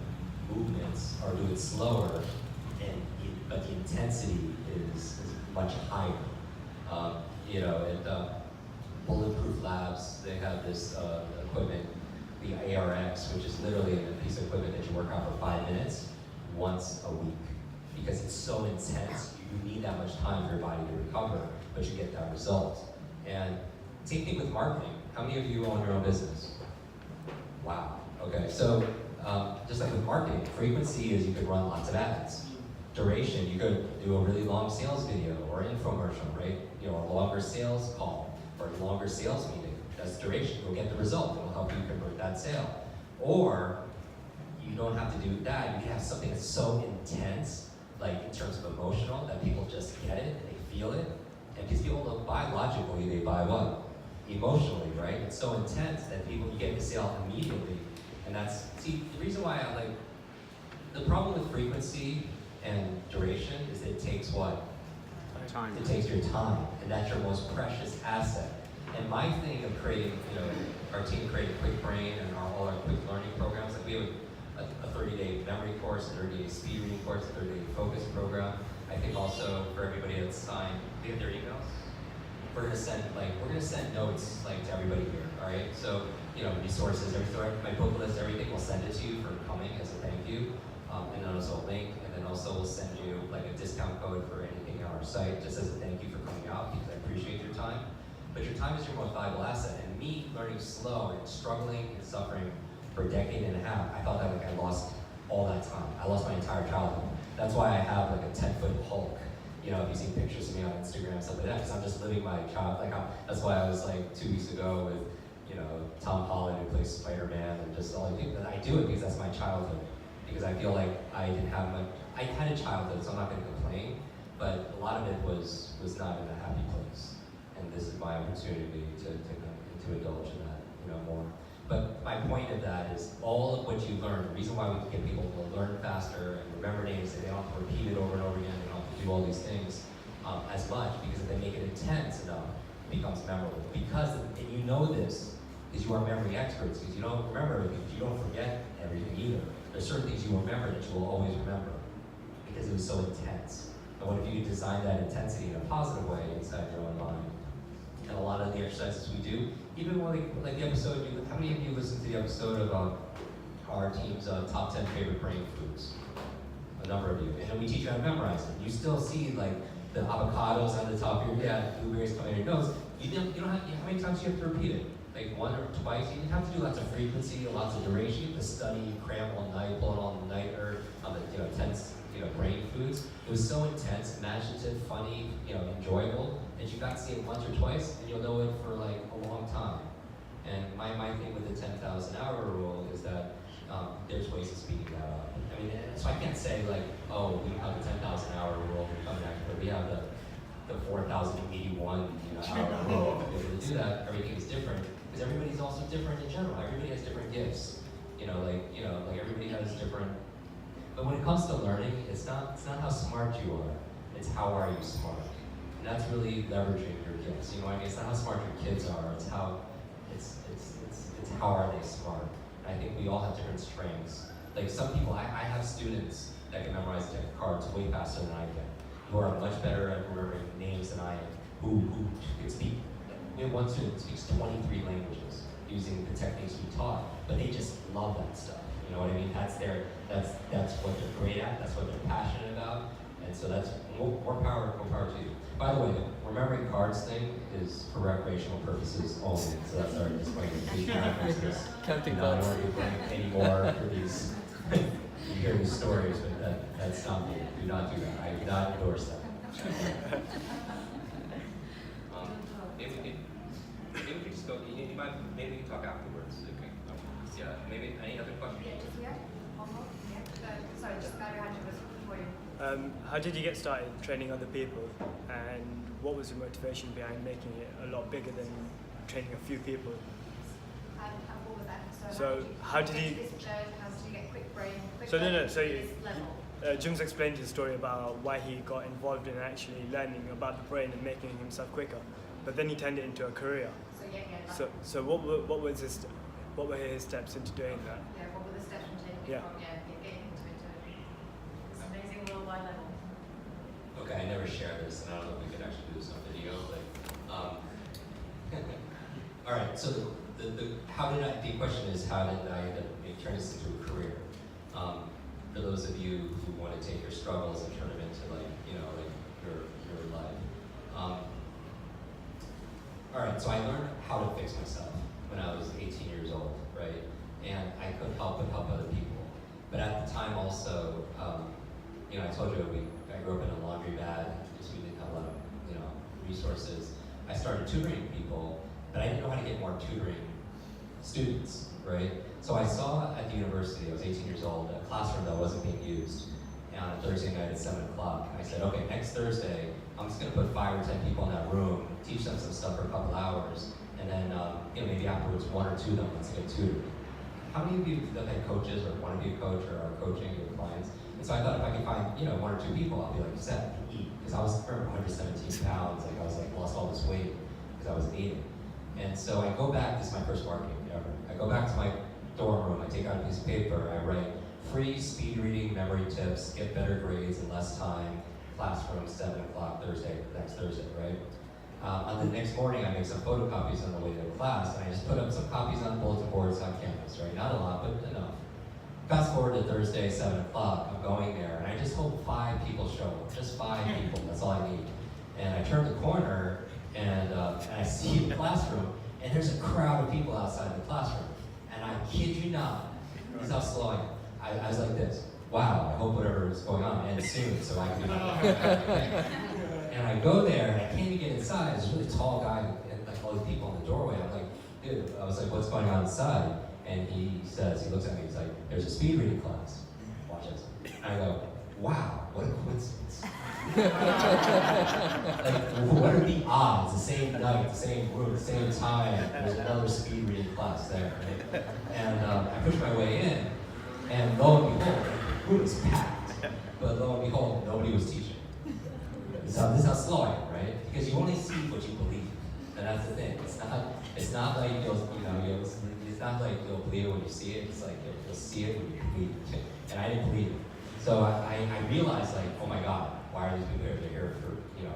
movements or do it slower but the intensity is much higher. At Bulletproof Labs, they have this equipment, the ARX, which is literally a piece of equipment that you work on for 5 minutes once a week. Because it's so intense, you need that much time for your body to recover, but you get that result. And same thing with marketing. How many of you own your own business? Wow, okay. So just like with marketing, frequency is you could run lots of ads. Duration, you could do a really long sales video or infomercial, right? A longer sales call or a longer sales meeting. That's duration. You'll get the result. It'll help you convert that sale. Or you don't have to do that. You can have something that's so intense, like in terms of emotional, that people just get it and they feel it. And because people don't buy logically, they buy what? Emotionally, right? It's so intense that you get the sale immediately. And the reason why I like, the problem with frequency and duration is that it takes what? Time. It takes your time, and that's your most precious asset. And my thing of creating, our team created Quick Brain and all our quick learning programs. Like we have a 30-day memory course, a 30-day speed reading course, a 30-day focus program. I think also for everybody that's signed, they have their emails. We're gonna send notes to everybody here. All right. So resources, everything, my book list, everything. We'll send it to you for coming as a thank you, and then also a link, and then also we'll send you a discount code for anything on our site, just as a thank you for coming out, because I appreciate your time. But your time is your most valuable asset. And me learning slow and struggling and suffering for a decade and a half, I felt that I lost all that time. I lost my entire childhood. That's why I have a 10-foot Hulk. If you see pictures of me on Instagram and stuff like that, because I'm just living my child. That's why I was 2 weeks ago with Tom Holland, who plays Spider-Man, and just all the things. I do it because that's my childhood. Because I feel like I had a childhood, so I'm not going to complain. But a lot of it was not in a happy place, and this is my opportunity to indulge in that, more. But my point of that is all of what you learn. The reason why we can get people to learn faster and remember names, they don't have to repeat it over and over again. They don't have to do all these things as much, because if they make it intense enough, it becomes memorable. And you know this because you are memory experts. Because you don't remember everything, you don't forget everything either. There's certain things you remember that you will always remember because it was so intense. And what if you design that intensity in a positive way inside your own mind? And a lot of the exercises we do, even like the episode, how many of you listened to the episode of our team's top 10 favorite brain foods? A number of you. And then we teach you how to memorize them. You still see the avocados on the top of your blueberries coming in your nose. You don't have, how many times do you have to repeat it? One or twice. You didn't have to do lots of frequency, lots of duration. You have to study, cram all night, pull it all night, or on the intense brain foods. It was so intense, imaginative, funny, enjoyable, that you got to see it once or twice, and you'll know it for a long time. And my thing with the 10,000 hour rule is that there's ways of speeding that up. I mean, so I can't say oh, we have the 10,000 hour rule, but we have the 4,081 hour rule. To be able to do that, everything is different, because everybody's also different in general. Everybody has different gifts. Everybody has different. But when it comes to learning, it's not how smart you are. It's how are you smart. And that's really leveraging your gifts. It's not how smart your kids are. It's how are they smart. And I think we all have different strengths. Some people, I have students that can memorize deck cards way faster than I can, who are much better at remembering names than I am, who can speak. We have one student who speaks 23 languages using the techniques we taught, but they just love that stuff. You know what I mean? That's what they're great at. That's what they're passionate about. And so that's more power to you. By the way, the remembering cards thing is for recreational purposes only. So that's our disclaimer. Please do not use this. Counting I don't dots. want you playing anymore for these. You hear these stories, but that's not me. Do not do that. I do not endorse that. Maybe we could just go. Maybe we can talk afterwards. Okay. Yeah. Maybe any other questions? Sorry, just got your hand up before you. How did you get started training other people, and what was your motivation behind making it a lot bigger than training a few people? And what was that? So how did you? How did you get quick brain? So no. So this level. Jim's explained his story about why he got involved in actually learning about the brain and making himself quicker, but then he turned it into a career. So what were his steps into doing that? Yeah, what were the steps from taking it from getting into this amazing little level? Okay, I never share this, and I don't know if we could actually do this on video, but all right. So the question is, how did I end up turn this into a career? For those of you who want to take your struggles and turn them into your life. All right. So I learned how to fix myself when I was 18 years old, right? And I couldn't help but help other people. But at the time also, I told you I grew up in a laundromat because we didn't have a lot of resources. I started tutoring people, but I didn't know how to get more tutoring students, right? So I saw at the university, I was 18 years old, a classroom that wasn't being used on a Thursday night at 7 o'clock. And I said, okay, next Thursday, I'm just gonna put 5 or 10 people in that room, teach them some stuff for a couple hours, and then maybe afterwards 1 or 2 of them, let's get tutored. How many of you have had coaches or want to be a coach or are coaching your clients? And so I thought if I could find 1 or 2 people, I'll be like set to eat. Because I was 117 pounds, I was lost all this weight because I was eating. And so I go back, this is my first marketing ever. I go back to my dorm room, I take out a piece of paper, I write free speed reading memory tips, get better grades in less time, classroom 7 o'clock next Thursday, right? On the next morning, I make some photocopies on the way to class, and I just put up some copies on bulletin boards on campus, right? Not a lot, but enough. Fast forward to Thursday, 7 o'clock, I'm going there, and I just hope 5 people show up, just 5 people, that's all I need. And I turn the corner, and I see the classroom, and there's a crowd of people outside the classroom. And I kid you not, this is how slow I am. I was like this, wow, I hope whatever is going on ends soon, so I can And I go there, and I can't even get inside. There's a really tall guy, and all these people in the doorway. I'm like, dude, I was like, what's going on inside? And he looks at me, he's like, there's a speed reading class. Watch this. And I go, wow, what a coincidence. What are the odds? The same night, the same room, the same time, there's another speed reading class there, right? And I push my way in, and lo and behold, the room is packed. But lo and behold, nobody was teaching. So this is how slow I am, right? Because you only see what you believe, and that's the thing. It's not like it's not like you'll believe it when you see it. It's like you'll see it when you believe it. And I didn't believe it. So I realized oh my God, why are these people here? They're here for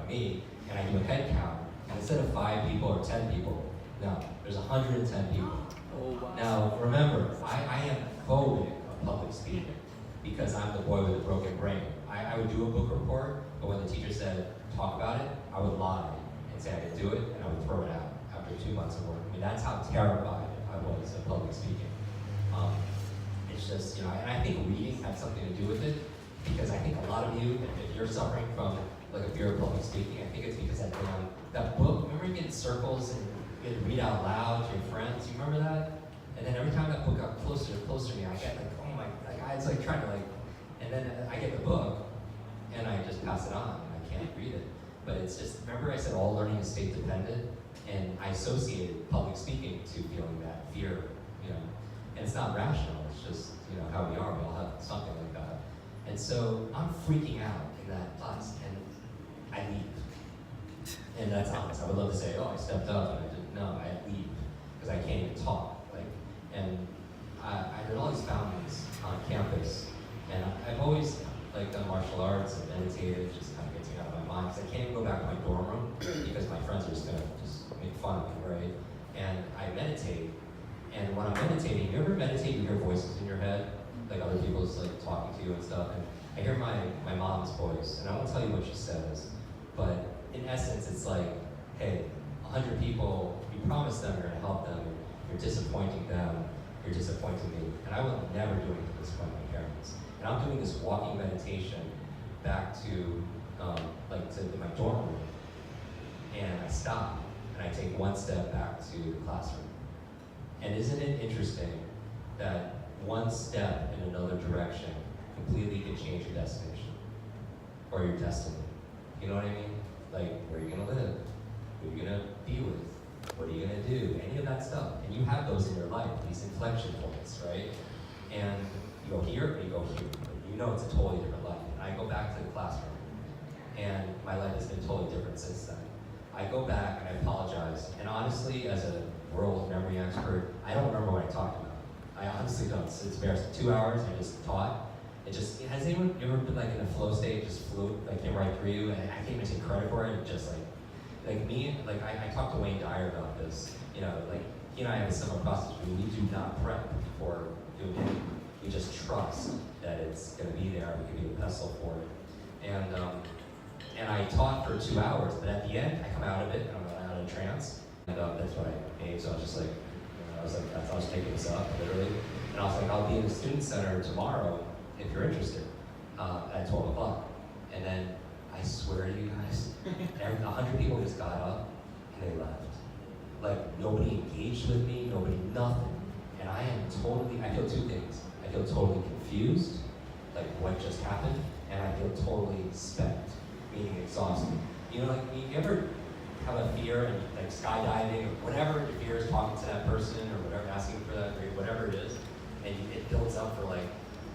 me. And I do a head count, and instead of 5 people or 10 people, no, there's 110 people. Oh, wow. Now remember, I am phobic of public speaking because I'm the boy with a broken brain. I would do a book report, but when the teacher said, talk about it, I would lie and say I could do it, and I would throw it out after 2 months of work. I mean, that's how terrified I was of public speaking. It's just, and I think reading had something to do with it, because I think a lot of you, if you're suffering from a fear of public speaking, I think it's because that book, remember you get in circles and you had to read out loud to your friends, you remember that? And then every time that book got closer and closer to me, I get oh my, I was trying to and then I get the book, and I just pass it on, and I can't read it. But it's just, remember I said all learning is state dependent, and I associated public speaking to feeling that fear, and it's not rational, it's just, how we are, we all have something like that. And so I'm freaking out in that class, and I leave. And that's honest, I would love to say, oh, I stepped up, and I didn't, no, I leave, because I can't even talk, and I did all these foundings on campus, and I've always done martial arts and meditated, just kind of gets me out of my mind, because I can't even go back to my dorm room, because my friends are just gonna make fun of me, right? And I meditate, and when I'm meditating, you ever meditate, you hear voices in your head, other people's talking to you and stuff, and I hear my mom's voice, and I won't tell you what she says, but in essence, it's hey, 100 people, you promised them you're gonna help them, you're disappointing them, you're disappointing me, and I will never do anything to disappoint my parents. And I'm doing this walking meditation back to my dorm room, and I stop, and I take 1 step back to the classroom. And isn't it interesting that 1 step in another direction completely can change your destination, or your destiny? You know what I mean? Where are you gonna live? Who are you gonna be with? What are you gonna do? Any of that stuff. And you have those in your life, these inflection points, right? And you go here, or you go here. It's a totally different life. And I go back to the classroom, and my life has been totally different since then. I go back and I apologize, and honestly, as a world memory expert, I don't remember what I talked about. I honestly don't. It's embarrassing. 2 hours I just taught, Has anyone ever been like in a flow state, just flew, like came right through you, and I can't even take credit for it, and just like me, like I talked to Wayne Dyer about this, you know, like he and I have a similar process. We do not prep before doing anything. We just trust that it's going to be there, we can be a vessel for it. And I taught for 2 hours, but at the end, I come out of it, I'm out of trance, and that's what I made, so I was just like, I was making this up, literally, and I was like, I'll be in the student center tomorrow, if you're interested, at 12 o'clock. And then, I swear to you guys, 100 people just got up, and they left. Like, nobody engaged with me, nothing. And I feel two things. I feel totally confused, like what just happened, and I feel totally spent, meaning exhausted. You know, like, you ever have a fear, and like skydiving, or whatever your fear is, talking to that person, or whatever, asking for that, or whatever it is, and it builds up for like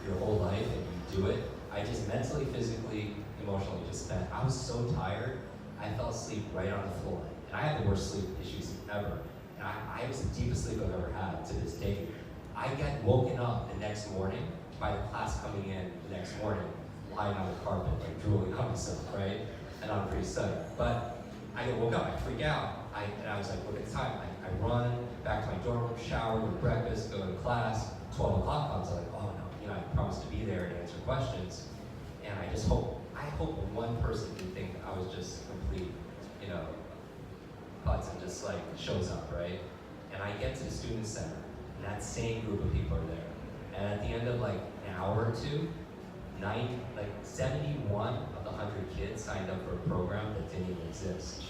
your whole life, and you do it. I just mentally, physically, emotionally just spent. I was so tired, I fell asleep right on the floor. And I had the worst sleep issues ever. And I was the deepest sleep I've ever had to this day. I got woken up the next morning by the class coming in the next morning, lying on the carpet, like drooling on myself, right? And I'm pretty sudden. But I get woke up, I freak out. And I was like, look at the time. I run back to my dorm room, shower, do breakfast, go to class. 12 o'clock comes, I'm like, oh no, you know, I promised to be there and answer questions. And I hope one person can think I was just complete, you know, putz and just like shows up, right? And I get to the student center, and that same group of people are there. And at the end of like an hour or two, 71 of the 100 kids signed up for a program that didn't even exist.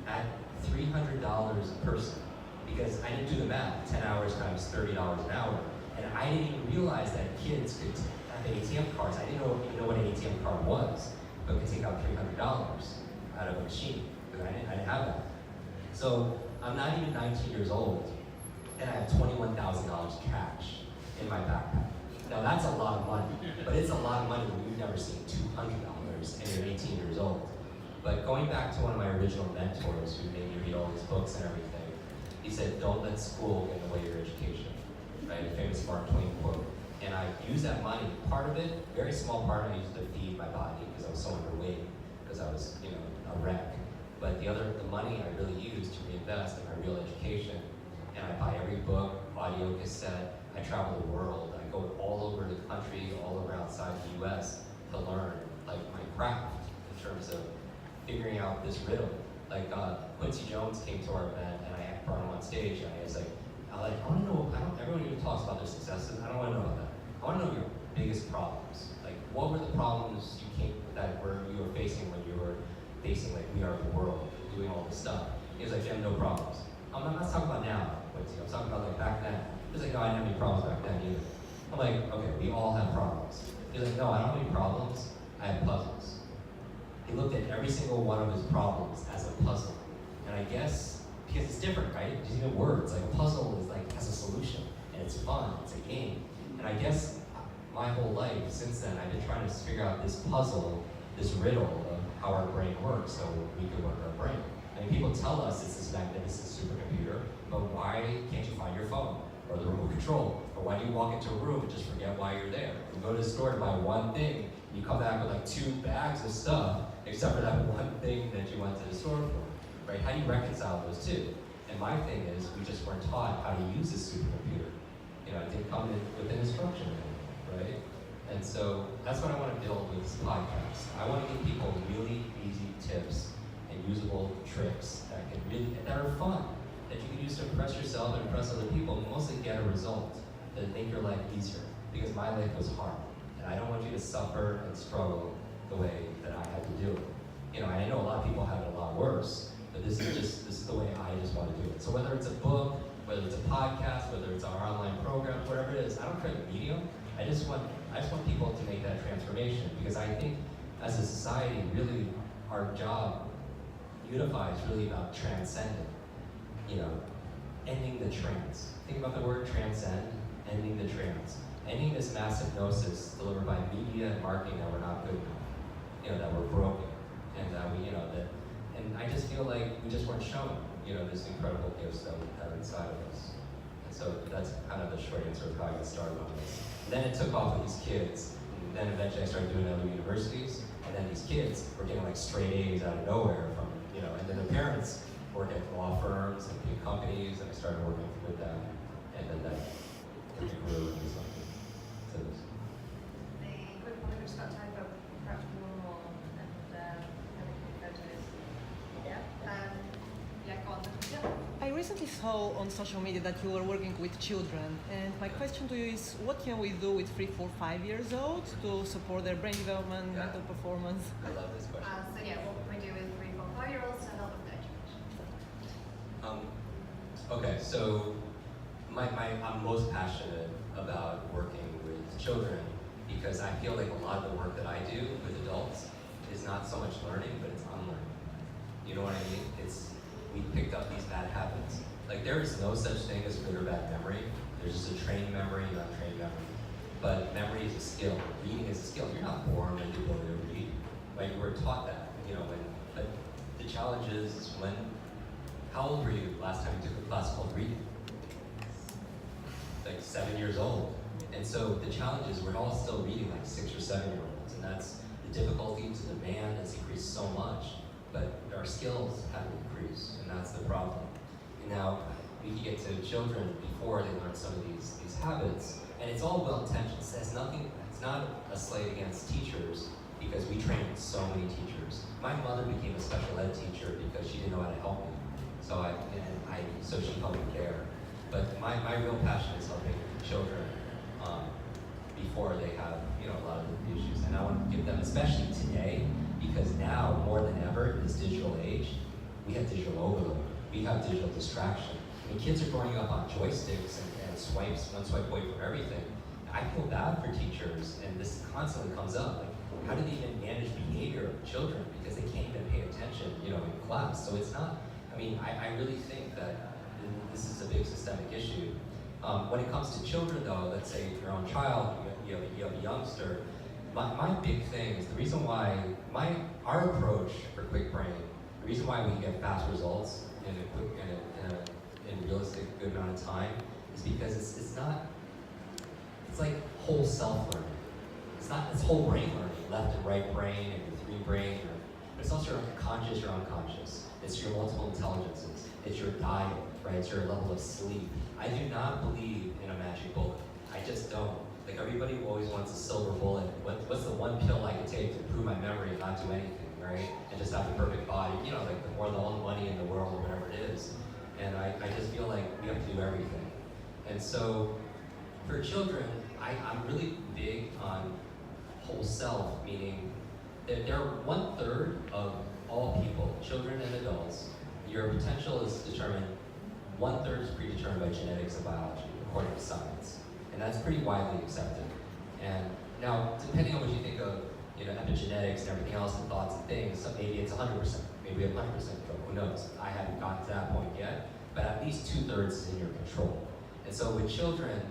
At $300 a person, because I didn't do the math, 10 hours times $30 an hour. And I didn't even realize that kids could have ATM cards. I didn't even know what an ATM card was, but could take out $300 out of a machine, because I didn't have that. So I'm not even 19 years old, and I have $21,000 cash in my backpack. Now that's a lot of money, but it's a lot of money when you've never seen $200 and you're 18 years old. But going back to one of my original mentors who made me read all these books and everything, he said, don't let school get in the way of your education, right? A famous Mark Twain quote. And I used that money, part of it, very small part, I used it to feed my body because I was so underweight, because I was, you know, a wreck. But the money I really used to reinvest in my real education. And I buy every book, audio cassette, I travel the world, I go all over the country, all over outside the US to learn like my craft in terms of figuring out this riddle. Like Quincy Jones came to our event and I brought him on stage and I was like, I want to know, everyone even talks about their successes, I don't want to know about that. I want to know your biggest problems. Like what were the problems you were facing when you were facing like We Are the World, doing all this stuff? He was like, Jim, no problems. I'm not talking about now, Quincy, I'm talking about like back then. He was like, no, I didn't have any problems back then either. I'm like, okay, we all have problems. He's like, no, I don't have any problems, I have puzzles. He looked at every single one of his problems as a puzzle. And I guess, because it's different, right? Just even words, like a puzzle is like, has a solution, and it's fun, it's a game. And I guess my whole life since then, I've been trying to figure out this puzzle, this riddle of how our brain works so we can work our brain. I mean, people tell us it's this magnificent supercomputer, but why can't you find your phone or the remote control? Or why do you walk into a room and just forget why you're there? You go to the store to buy one thing, and you come back with like 2 bags of stuff, except for that one thing that you went to the store for, right? How do you reconcile those two? And my thing is, we just weren't taught how to use this supercomputer. You know, it didn't come with an instruction manual, right? And so that's what I want to build with this podcast. I want to give people really easy tips and usable tricks that are fun, that you can use to impress yourself and impress other people, and mostly get a result that make your life easier. Because my life was hard, and I don't want you to suffer and struggle the way that I had to do it. You know, I know a lot of people have it a lot worse, but this is the way I just want to do it. So whether it's a book, whether it's a podcast, whether it's our online program, whatever it is, I don't care the medium. I just want people to make that transformation, because I think as a society, really, our job unifies really about transcending. You know, ending the trance. Think about the word transcend, ending the trance. Ending this massive gnosis delivered by media and marketing that we're not good enough. You know, that we're broken. And that and I just feel like we just weren't shown, you know, this incredible gifts that are inside of us. And so that's kind of the short answer of how I got started on this. And then it took off with these kids, and then eventually I started doing it at other universities, and then these kids were getting like straight A's out of nowhere from, you know, and then their parents worked at law firms and big companies, and I started working with them, and then that kind of grew into something. So this. The quick one, we've just got time for perhaps one more, and having photos. Yeah. Yeah, go on. Yeah. I recently saw on social media that you were working with children, and my question to you is, what can we do with 3, 4, 5 years old to support their brain development, mental performance? I love this question. So yeah, what can we do with 3, 4, 5-year-olds to help with their education? Okay, so I'm most passionate about working with children because I feel like a lot of the work that I do with adults is not so much learning, but it's unlearning. You know what I mean? We picked up these bad habits. Like there is no such thing as good or bad memory. There's just a trained memory and untrained memory. But memory is a skill. Reading is a skill. You're not born with the ability to read. Right? You were taught that. You know, but the challenge is how old were you last time you took a class called reading? Like 7 years old. And so the challenge is we're all still reading like 6 or 7-year-olds, and that's the difficulty to demand has increased so much, but our skills haven't increased, and that's the problem. And now we can get to children before they learn some of these habits, and it's all well-intentioned. It says nothing, it's not a slight against teachers, because we train so many teachers. My mother became a special ed teacher because she didn't know how to help me. So she helped me care. But my real passion is helping children before they have, you know, a lot of the issues. And I want to give them, especially today, because now more than ever in this digital age, we have digital overload. We have digital distraction. I mean, kids are growing up on joysticks and swipes, one swipe away from everything. I feel bad for teachers, and this constantly comes up. Like, how do they even manage behavior of children because they can't even pay attention, you know, in class? So it's not. I mean, I really think that this is a big systemic issue. When it comes to children, though, let's say your own child, you have a youngster. My big thing is the reason why our approach for Kwik Brain, the reason why we get fast results in a realistic good amount of time is because it's like whole self learning. It's whole brain learning, left and right brain and your 3 brain. It's also your conscious, your unconscious. It's your multiple intelligences. It's your diet, right? It's your level of sleep. I do not believe in a magic bullet. I just don't. Like everybody always wants a silver bullet. What's the one pill I could take to improve my memory and not do anything, right? And just have the perfect body. You know, like all the money in the world or whatever it is. And I just feel like we have to do everything. And so for children, I'm really big on whole self, meaning that they're 1/3 of all people, children and adults. Your potential is determined, 1/3 is predetermined by genetics and biology, according to science. And that's pretty widely accepted. And now, depending on what you think of, you know, epigenetics and everything else and thoughts and things, so maybe it's 100%, maybe 100% control, who knows? I haven't gotten to that point yet, but at least 2/3 is in your control. And so with children,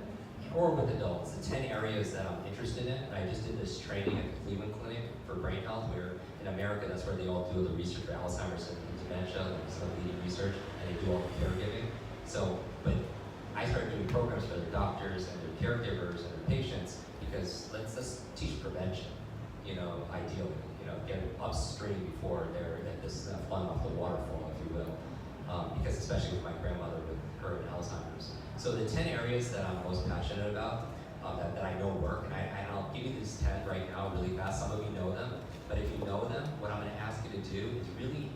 or with adults, the 10 areas that I'm interested in, and I just did this training at the Cleveland Clinic for brain health, where in America, that's where they all do the research for Alzheimer's and dementia, like some leading research, and they do all the caregiving. So, but I started doing programs for their doctors and their caregivers and their patients, because let's teach prevention, you know, ideally, you know, get upstream before they're at this flying off the waterfall, if you will, because especially with my grandmother with her and Alzheimer's. So the 10 areas that I'm most passionate about, that I know work, and I'll give you these 10 right now really fast. Some of you know them, but if you know them, what I'm going to ask you to do is really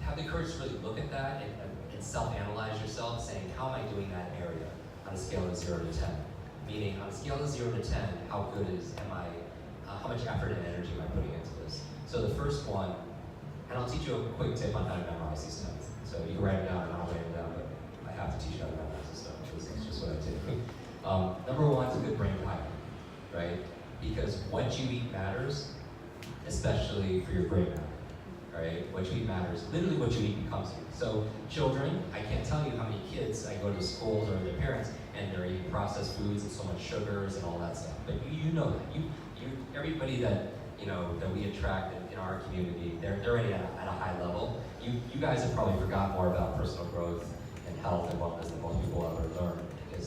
have the courage to really look at that and self-analyze yourself, saying, how am I doing that area on a scale of 0 to 10? Meaning, on a scale of 0 to 10, how good am I, how much effort and energy am I putting into this? So the first one, and I'll teach you a quick tip on how to memorize these stuff. So you can write it down, and I'll write it down, but I have to teach you how to memorize this stuff, because it's just what I do. Number one is a good brain diet, right? Because what you eat matters, especially for your brain matter, right? What you eat matters. Literally what you eat becomes you. So children, I can't tell you how many kids I go to schools or their parents, and they're eating processed foods and so much sugars and all that stuff. But you know that. Everybody that, you know, that we attract in our community, they're already at a high level. You guys have probably forgotten more about personal growth and health and wellness than most people ever learn, because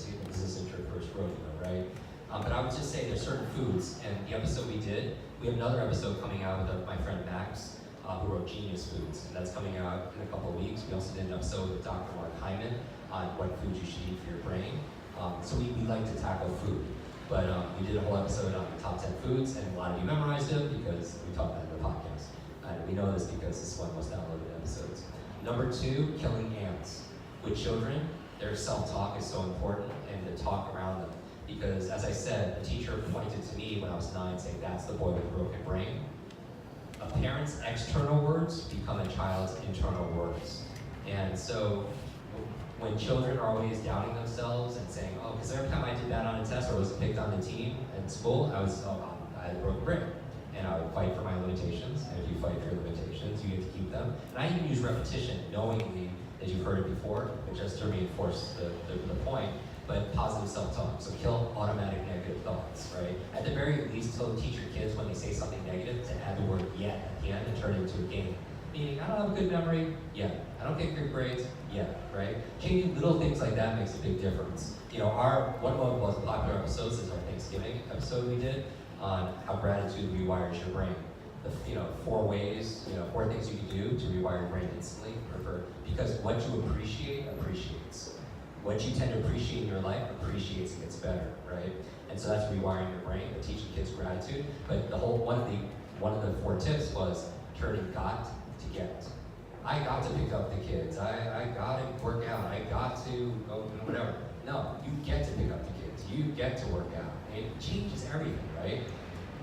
would just say there's certain foods, and the episode we did, we have another episode coming out with my friend Max, who wrote Genius Foods, and that's coming out in a couple of weeks. We also did an episode with Dr. Mark Hyman on what foods you should eat for your brain. So we like to tackle food, but we did a whole episode on the top 10 foods, and a lot of you memorized it because we talked about it in the podcast. And we know this because this is one of the most downloaded episodes. Number 2, killing ants. With children, their self-talk is so important, and the talk around them. Because as I said, a teacher pointed to me when I was 9 saying, that's the boy with a broken brain. A parent's external words become a child's internal words. And so when children are always doubting themselves and saying, oh, because every time I did that on a test or was picked on the team in school, I had a broken brain. And I would fight for my limitations, and if you fight for your limitations, you get to keep them. And I even use repetition, knowingly that you've heard it before, but just to reinforce the point, but positive self-talk. So kill automatic negative thoughts, right? At the very least, teach your kids when they say something negative to add the word yet at the end and turn it into a game. Meaning, I don't have a good memory, yeah. I don't get good grades, yeah, right? Changing little things like that makes a big difference. You know, one of the most popular episodes is our Thanksgiving episode we did on how gratitude rewires your brain. 4 ways, 4 things you can do to rewire your brain instantly. Because what you appreciate appreciates. What you tend to appreciate in your life appreciates and gets better, right? And so that's rewiring your brain, and teaching kids gratitude. But one of the 4 tips was turning got to get. I got to pick up the kids. I got to work out. I got to go whatever. No, you get to pick up the kids. You get to work out. It changes everything, right?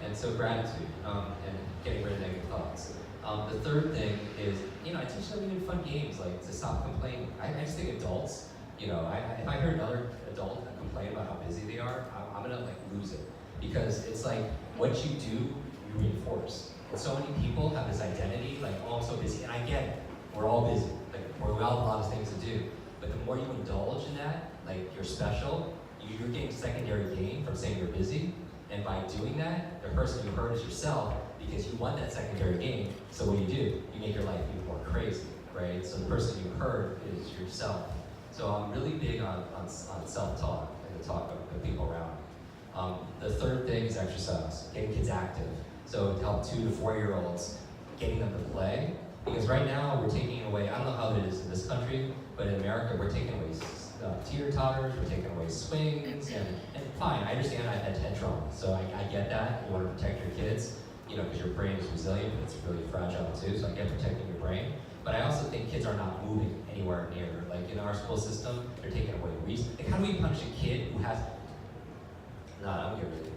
And so gratitude and getting rid of negative thoughts. The third thing is, I teach them even fun games, like to stop complaining. I just think adults, if I hear another adult complain about how busy they are, I'm gonna lose it. Because it's like, what you do, you reinforce. And so many people have this identity, oh, I'm so busy, and I get it. We're all busy. We all have a lot of things to do. But the more you indulge in that, you're special, you're getting secondary gain from saying you're busy. And by doing that, the person you hurt is yourself, because you want that secondary gain. So what do? You make your life even more crazy, right? So the person you hurt is yourself. So I'm really big on self-talk and the talk of the people around. The third thing is exercise, getting kids active. So to help 2 to 4-year-olds, getting them to play. Because right now we're taking away, I don't know how it is in this country, but in America we're taking away teeter-totters, we're taking away swings, and fine, I understand I had 10 trauma, so I get that. You want to protect your kids, because your brain is resilient, but it's really fragile too, so I get protecting your brain. But I also think kids are not moving anywhere near. In our school system, they're taking away reason. How do we punish a kid who has, I don't get really,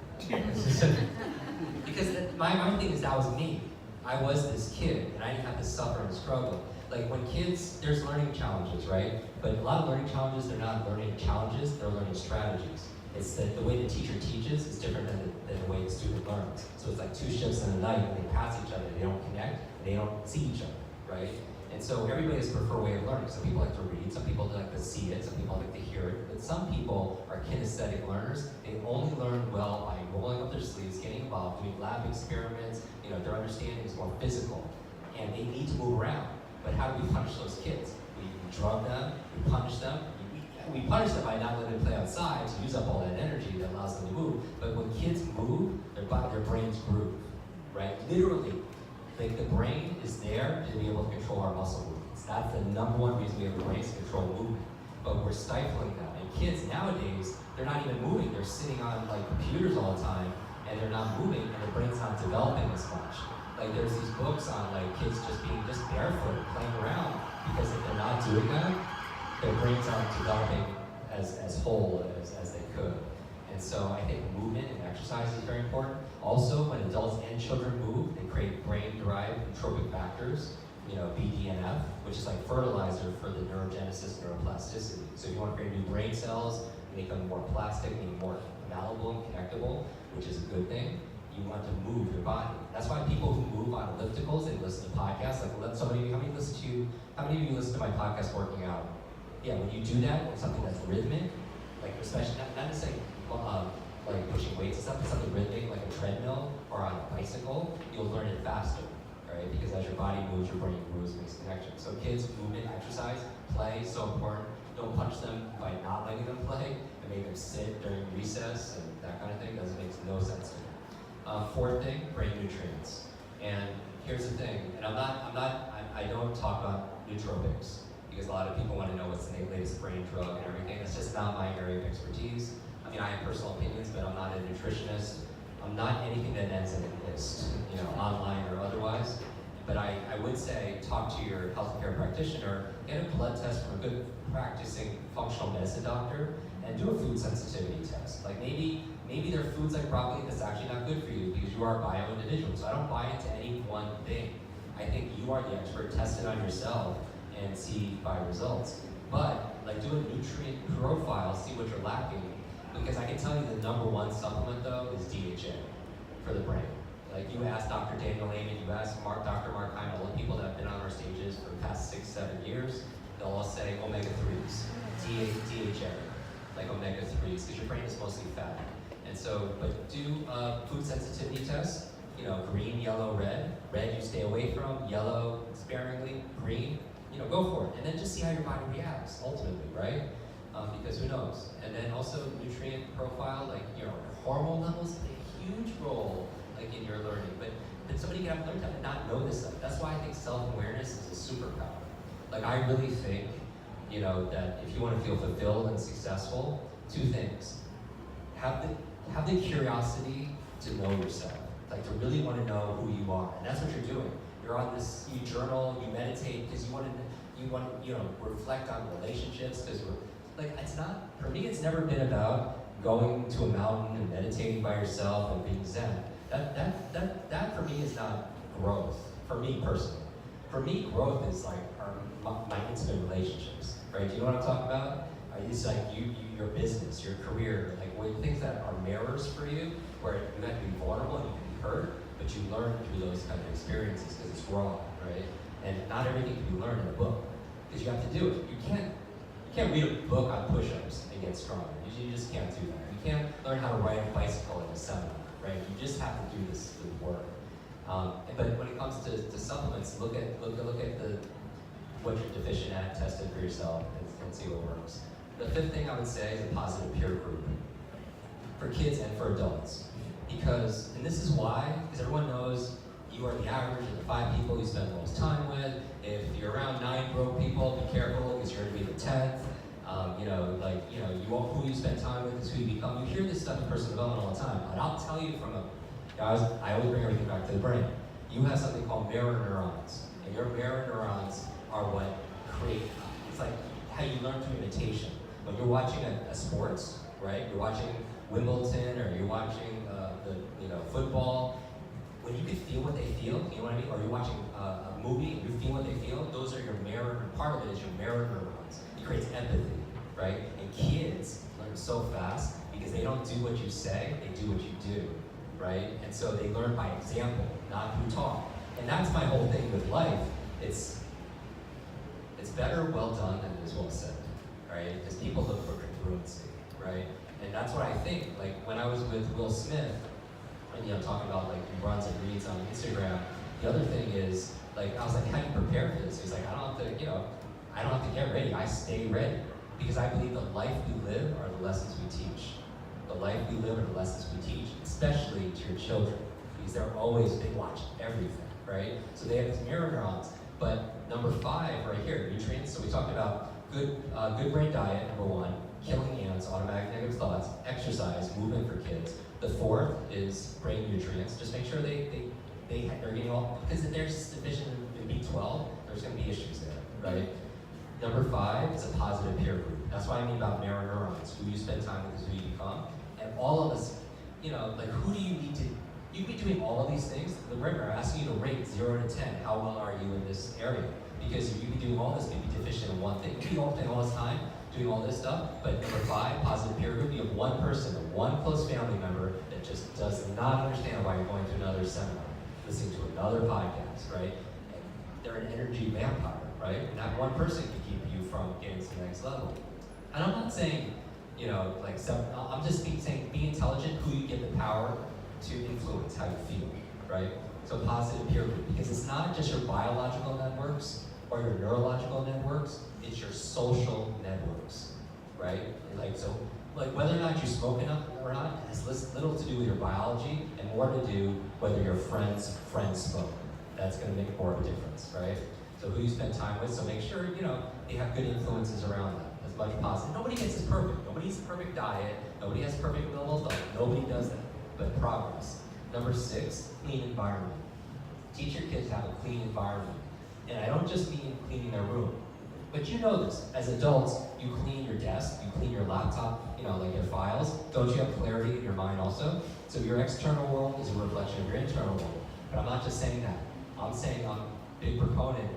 because my thing is that was me. I was this kid, and I didn't have to suffer and struggle. When kids, there's learning challenges, right? But a lot of learning challenges, they're not learning challenges, they're learning strategies. It's that the way the teacher teaches is different than the way the student learns. So it's like 2 ships in the night, and they pass each other, they don't connect, and they don't see each other, right? And so everybody has a preferred way of learning. Some people like to read, some people like to see it, some people like to hear it, but some people are kinesthetic learners. They only learn well by rolling up their sleeves, getting involved, doing lab experiments. Their understanding is more physical, and they need to move around. But how do we punish those kids? We drug them, we punish them. We punish them by not letting them play outside to use up all that energy that allows them to move. But when kids move, their brains groove, right? Literally, the brain is there to be able to control our muscle movements. That's the #1 reason we have the brains to control movement. But we're stifling them. And kids nowadays, they're not even moving. They're sitting on computers all the time, and they're not moving, and their brain's not developing as much. There's these books on kids being barefoot, playing around, because if they're not doing that, their brains aren't developing as whole as they could. And so I think movement and exercise is very important. Also, when adults and children move, they create brain-derived entropic factors, BDNF, which is fertilizer for the neurogenesis and neuroplasticity. So if you want to create new brain cells, make them more plastic, make them more malleable and connectable, which is a good thing, you want to move your body. That's why people who move on ellipticals, they listen to podcasts. How many of you listen to my podcast working out? Yeah, when you do that, it's something that's rhythmic, especially not necessarily pushing weights and stuff, but something rhythmic, like a treadmill or on a bicycle, you'll learn it faster, right? Because as your body moves, your brain moves, makes connections. So kids, movement, exercise, play, so important. don't punish them by not letting them play and make them sit during recess and that kind of thing. Doesn't make no sense to me. Fourth thing, brain nutrients. And here's the thing, and I don't talk about nootropics because a lot of people want to know what's the latest brain drug and everything. It's just not my area of expertise. I mean, I have personal opinions, but I'm not a nutritionist. I'm not anything that ends in a list, you know, online or otherwise. But I would say talk to your healthcare practitioner, get a blood test from a good practicing functional medicine doctor, and do a food sensitivity test. Like maybe there are foods like broccoli that's actually not good for you because you are a bio-individual. So I don't buy into any one thing. I think you are the expert. Test it on yourself and see by results. But like do a nutrient profile, see what you're lacking. Because I can tell you the #1 supplement though is DHA for the brain. Like you ask Dr. Daniel Amen, you ask Dr. Mark Heim, all the people that have been on our stages for the past 6-7 years, they'll all say omega-3s, DHA, like omega-3s, because your brain is mostly fat. And so, but do food sensitivity tests, you know, green, yellow, red. Red you stay away from, yellow sparingly, green, you know, go for it. And then just see how your body reacts, ultimately, right? Because who knows? And then also nutrient profile, like, you know, hormone levels play a huge role, like in your learning. But somebody can have learned how to not know this stuff. That's why I think self-awareness is a superpower. Like I really think, you know, that if you want to feel fulfilled and successful, 2 things. Have the curiosity to know yourself. Like to really want to know who you are. And that's what you're doing. You're on this, you journal, you meditate, because you want to, you know, reflect on relationships, because like, it's not, for me, it's never been about going to a mountain and meditating by yourself and being zen. That for me is not growth, for me personally. For me, growth is like my intimate relationships, right? Do you know what I'm talking about? It's like your business, your career, like things that are mirrors for you, where you have to be vulnerable and you can be hurt, but you learn through those kind of experiences because it's raw, right? And not everything can be learned in a book, because you have to do it. You can't read a book on push-ups and get stronger. You just can't do that. You can't learn how to ride a bicycle in a seminar, right? You just have to do this work. But when it comes to supplements, look at what you're deficient at, test it for yourself, and see what works. The 5th thing I would say is a positive peer group for kids and for adults. Because, and this is why, because everyone knows you are the average of the 5 people you spend the most time with. If you're around 9 broke people, be careful because you're going to be the 10th. Who you spend time with is who you become. You hear this stuff in personal development all the time, but I'll tell you I always bring everything back to the brain. You have something called mirror neurons, and your mirror neurons are what create, it's like how you learn through imitation. When you're watching a sports, right? You're watching Wimbledon, or you're watching football, when you can feel what they feel, you know what I mean? Or you're watching a movie and you feel what they feel, those are your mirror, part of it is your mirror neurons. It creates empathy, right? And kids learn so fast because they don't do what you say, they do what you do, right? And so they learn by example, not through talk. And that's my whole thing with life. It's better well done than it is well said, right? Because people look for congruency, right? And that's what I think. Like when I was with Will Smith, and talking about like he runs and reads on Instagram. The other thing is like I was like, how do you prepare for this? He's like, I don't have to get ready. I stay ready because I believe the life we live are the lessons we teach. The life we live are the lessons we teach, especially to your children, because they watch everything, right? So they have these mirror neurons. But number 5 right here, nutrients. So we talked about good brain diet, number 1, killing ants, automatic negative thoughts, exercise, movement for kids. The 4th is brain nutrients. Just make sure they're getting all, because if there's deficient in B12, there's going to be issues there, right? Number 5 is a positive peer group. That's what I mean about mirror neurons. Who you spend time with is who you become. And all of us, like who do you need to, you'd be doing all of these things. The rigor, I'm asking you to rate 0 to 10. How well are you in this area? Because if you'd be doing all this, maybe deficient in one thing. You don't spend all this time doing all this stuff. But number 5, positive peer group. You have one person, one close family member that just does not understand why you're going to another seminar, listening to another podcast, right? And they're an energy vampire, right? And that one person can keep you from getting to the next level. And I'm not saying, I'm just saying be intelligent, who you give the power to influence how you feel, right? So positive peer group, because it's not just your biological networks, or your neurological networks, it's your social networks, right? Like, so, like whether or not you smoke enough or not has little to do with your biology and more to do whether your friends smoke. That's gonna make more of a difference, right? So who you spend time with, so make sure, you know, they have good influences around them, as much positive. Nobody gets this perfect. Nobody has a perfect diet. Nobody has perfect mental health. Nobody does that, but progress. Number 6, clean environment. Teach your kids to have a clean environment. And I don't just mean cleaning their room, but you know this. As adults, you clean your desk, you clean your laptop, you know, like your files. Don't you have clarity in your mind also? So your external world is a reflection of your internal world. But I'm not just saying that. I'm saying I'm a big proponent,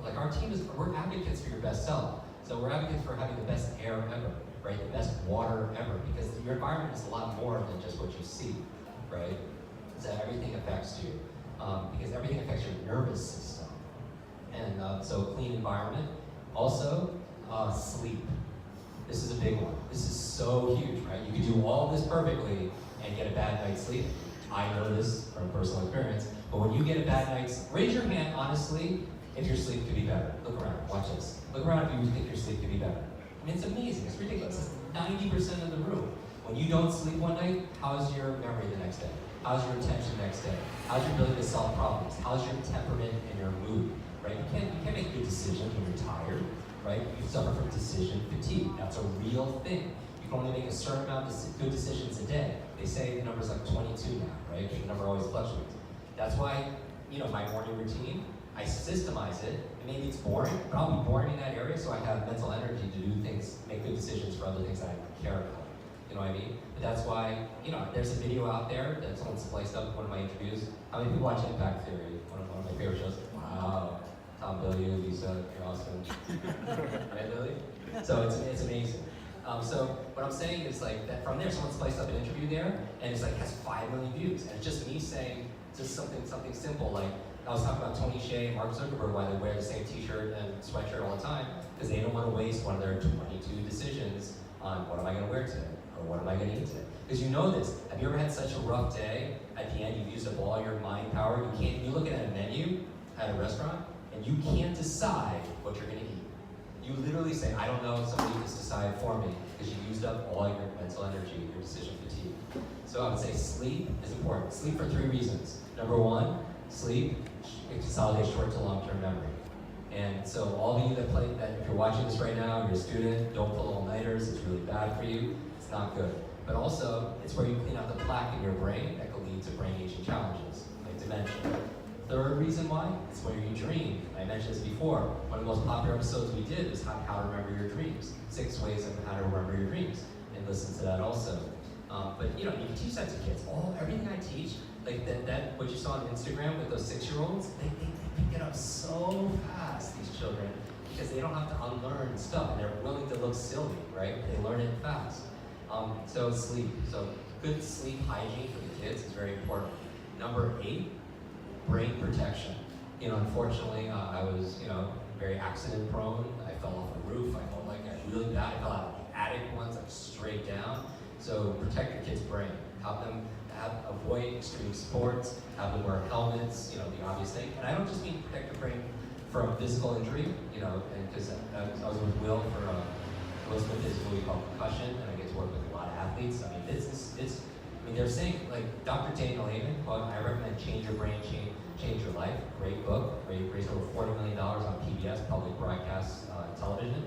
like our team is, we're advocates for your best self. So we're advocates for having the best air ever, right? The best water ever, because your environment is a lot more than just what you see, right? So everything affects you, because everything affects your nervous system. And so clean environment. Also, sleep. This is a big one. This is so huge, right? You can do all this perfectly and get a bad night's sleep. I know this from personal experience, but when you get a bad night's, raise your hand honestly if your sleep could be better. Look around, watch this. Look around if you think your sleep could be better. I mean, it's amazing, it's ridiculous. It's 90% of the room. When you don't sleep one night, how's your memory the next day? How's your attention the next day? How's your ability to solve problems? How's your temperament and your mood, right? You can't make good decisions when you're tired, right? You suffer from decision fatigue. That's a real thing. You can only make a certain amount of good decisions a day. They say the number's like 22 now, right? The number always fluctuates. That's why, you know, my morning routine, I systemize it, and maybe it's boring, but I'll be boring in that area, so I have mental energy to do things, make good decisions for other things that I care about. You know what I mean? But that's why, you know, there's a video out there that someone spliced up in one of my interviews. How many people watch Impact Theory? One of my favorite shows. Wow. Tom, Billy, Lisa, you're awesome. Right, Lily? So it's amazing. So what I'm saying is like that from there, someone spliced up an interview there, and it's like has 5 million views, and it's just me saying just something simple like I was talking about Tony Hsieh and Mark Zuckerberg, why they wear the same T-shirt and sweatshirt all the time, because they don't want to waste one of their 22 decisions on what am I going to wear today, or what am I going to eat today. Because you know this. Have you ever had such a rough day? At the end, you've used up all your mind power. You look at a menu at a restaurant, and you can't decide what you're going to eat. You literally say, I don't know, somebody just decide for me, because you used up all your mental energy, your decision fatigue. So I would say sleep is important. Sleep for 3 reasons. Number 1, sleep consolidates short to long-term memory. And so all of you that if you're watching this right now, you're a student, don't pull all-nighters, it's really bad for you, it's not good. But also, it's where you clean out the plaque in your brain that could lead to brain aging challenges, like dementia. 3rd reason why, it's where you dream. I mentioned this before. One of the most popular episodes we did was how to remember your dreams. 6 ways of how to remember your dreams. And listen to that also. But you know, you can teach that to kids. Everything I teach, like that what you saw on Instagram with those 6-year-olds, they pick it up so fast, these children, because they don't have to unlearn stuff, and they're willing to look silly, right? They learn it fast. So sleep. So good sleep hygiene for the kids is very important. Number 8, brain protection. You know, unfortunately, I was, you know, very accident prone. I fell off a roof. I felt like I really bad. I fell out of the attic once, like straight down. So protect your kid's brain. Help them avoid extreme sports. Have them wear helmets. You know, the obvious thing. And I don't just mean protect your brain from physical injury. You know, and because I was with Will for Will Smith is what we call concussion, and I get to work with a lot of athletes. I mean, I mean, they're saying, like Dr. Daniel Amen, quote, I recommend Change Your Brain, Change Your Life. Great book. Raised over $40 million on PBS, public broadcast television.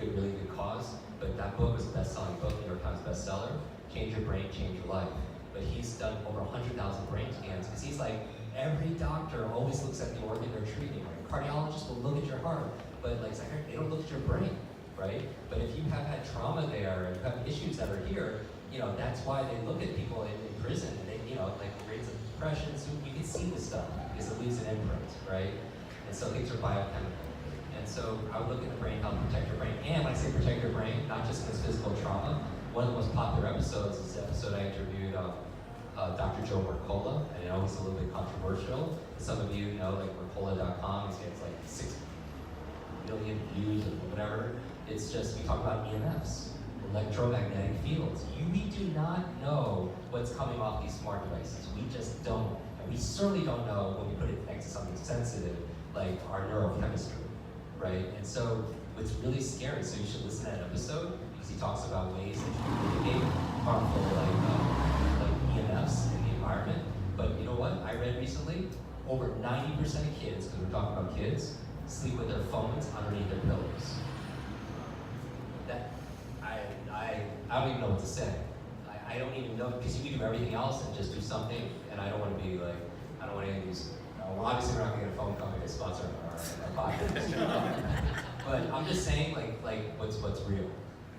Really good cause. But that book was a best-selling book, New York Times bestseller. Change Your Brain, Change Your Life. But he's done over 100,000 brain scans because he's like, every doctor always looks at the organ they're treating. Right? Cardiologists will look at your heart, but like they don't look at your brain, right? But if you have had trauma there and you have issues that are here, you know, that's why they look at people in prison and they, you know, like rates of depression. So you can see this stuff because it leaves an imprint, right? And so things are biochemical. And so I would look at the brain, how to protect your brain. And when I say protect your brain, not just against physical trauma, one of the most popular episodes is the episode I interviewed Dr. Joe Mercola, and I know it's a little bit controversial. Some of you know, like Mercola.com, he gets like 6 million views or whatever. It's just, we talk about EMFs, electromagnetic fields. We do not know what's coming off these smart devices. We just don't. And we certainly don't know when we put it next to something sensitive like our neurochemistry, right? And so what's really scary, so you should listen to that episode, because he talks about ways that you can mitigate harmful like EMFs in the environment. But you know what? I read recently, over 90% of kids, because we're talking about kids, sleep with their phones underneath their pillows. That, I don't even know what to say. I don't even know, because you can do everything else and just do something, and I don't want to be like, I don't want any of these, well, obviously we're not going to get a phone company to sponsor our podcast. But I'm just saying, like what's real.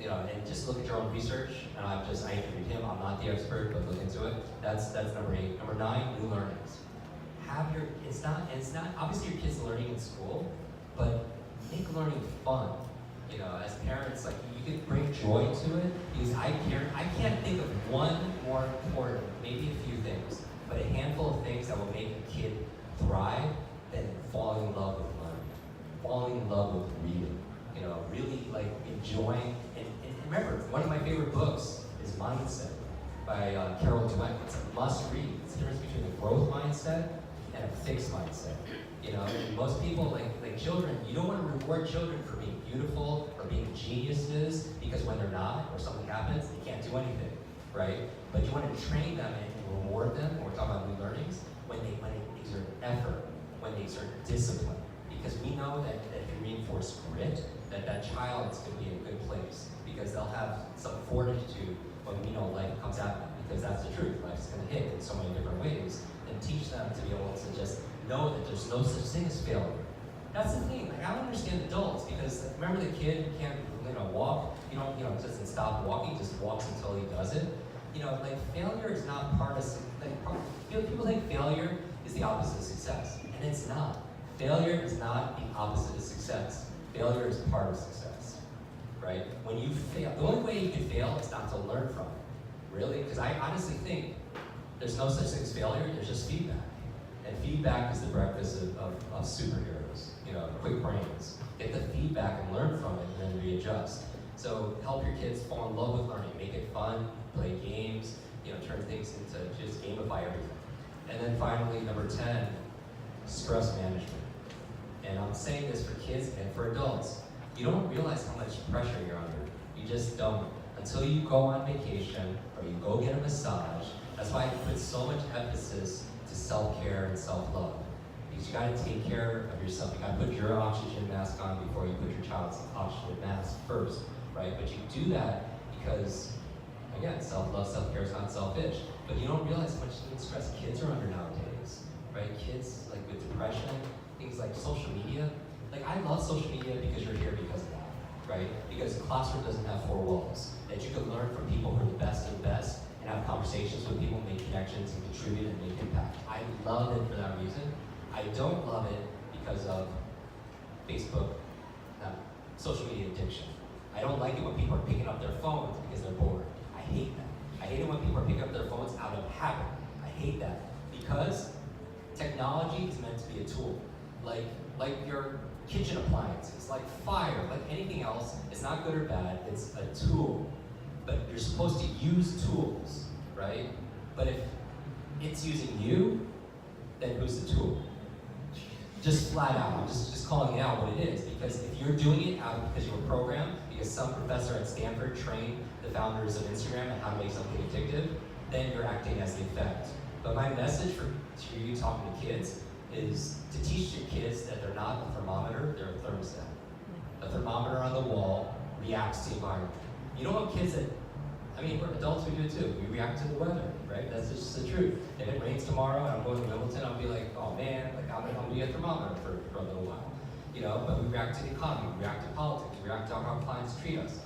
You know, and just look at your own research, and I interviewed him, I'm not the expert, but look into it. That's number 8. Number 9, new learnings. It's not, obviously your kids are learning in school, but make learning fun. You know, as parents, like, you can bring joy to it, because I can't think of one more important, maybe a few things, but a handful of things that will make a kid thrive than falling in love with learning, falling in love with reading, you know, really like enjoying, and remember, one of my favorite books is Mindset by Carol Dweck. It's a must read. It's the difference between a growth mindset and a fixed mindset. You know, and most people, like children, you don't want to reward children for being beautiful or being geniuses, because when they're not, or something happens, they can't do anything, right? But you want to train them and reward them, when we're talking about new learnings, when they exert effort, when they exert discipline. Because we know that if you reinforce grit, that child is going to be in a good place, because they'll have some fortitude when we know life comes at them, because that's the truth. Life's going to hit in so many different ways, and teach them to be able to just know that there's no such thing as failure. That's the thing. Like, I don't understand adults, because remember the kid who can't, walk. Doesn't stop walking, just walks until he does it. You know, like, failure is not part of. People think failure is the opposite of success, and it's not. Failure is not the opposite of success. Failure is part of success, right? When you fail, the only way you can fail is not to learn from it. Really, because I honestly think there's no such thing as failure. There's just feedback. And feedback is the breakfast of superheroes, quick brains. Get the feedback and learn from it, and then readjust. So help your kids fall in love with learning. Make it fun, play games, turn things into, just gamify everything. And then finally, number 10, stress management. And I'm saying this for kids and for adults. You don't realize how much pressure you're under. You just don't. Until you go on vacation, or you go get a massage. That's why I put so much emphasis to self-care and self-love. Because you gotta take care of yourself. You gotta put your oxygen mask on before you put your child's oxygen mask first, right? But you do that because, again, self-love, self-care is not selfish. But you don't realize how much stress kids are under nowadays, right? Kids, like with depression, things like social media. Like, I love social media because you're here because of that, right? Because the classroom doesn't have 4 walls. That you can learn from people who are the best of the best, and have conversations with people, make connections, and contribute and make impact. I love it for that reason. I don't love it because of Facebook, social media addiction. I don't like it when people are picking up their phones because they're bored. I hate that. I hate it when people are picking up their phones out of habit. I hate that. Because technology is meant to be a tool. Like your kitchen appliances, like fire, like anything else. It's not good or bad, it's a tool. But you're supposed to use tools, right? But if it's using you, then who's the tool? Just flat out, I'm just calling it out what it is. Because if you're doing it out because you were programmed, because some professor at Stanford trained the founders of Instagram on how to make something addictive, then you're acting as the effect. But my message for you talking to kids is to teach your kids that they're not a thermometer, they're a thermostat. A thermometer on the wall reacts to the environment. You don't want kids that, we're adults, we do it too. We react to the weather, right? That's just the truth. If it rains tomorrow and I'm going to Wimbledon, I'll be like, oh man, I'm gonna be a thermometer for a little while. But we react to the economy, we react to politics, we react to how our clients treat us.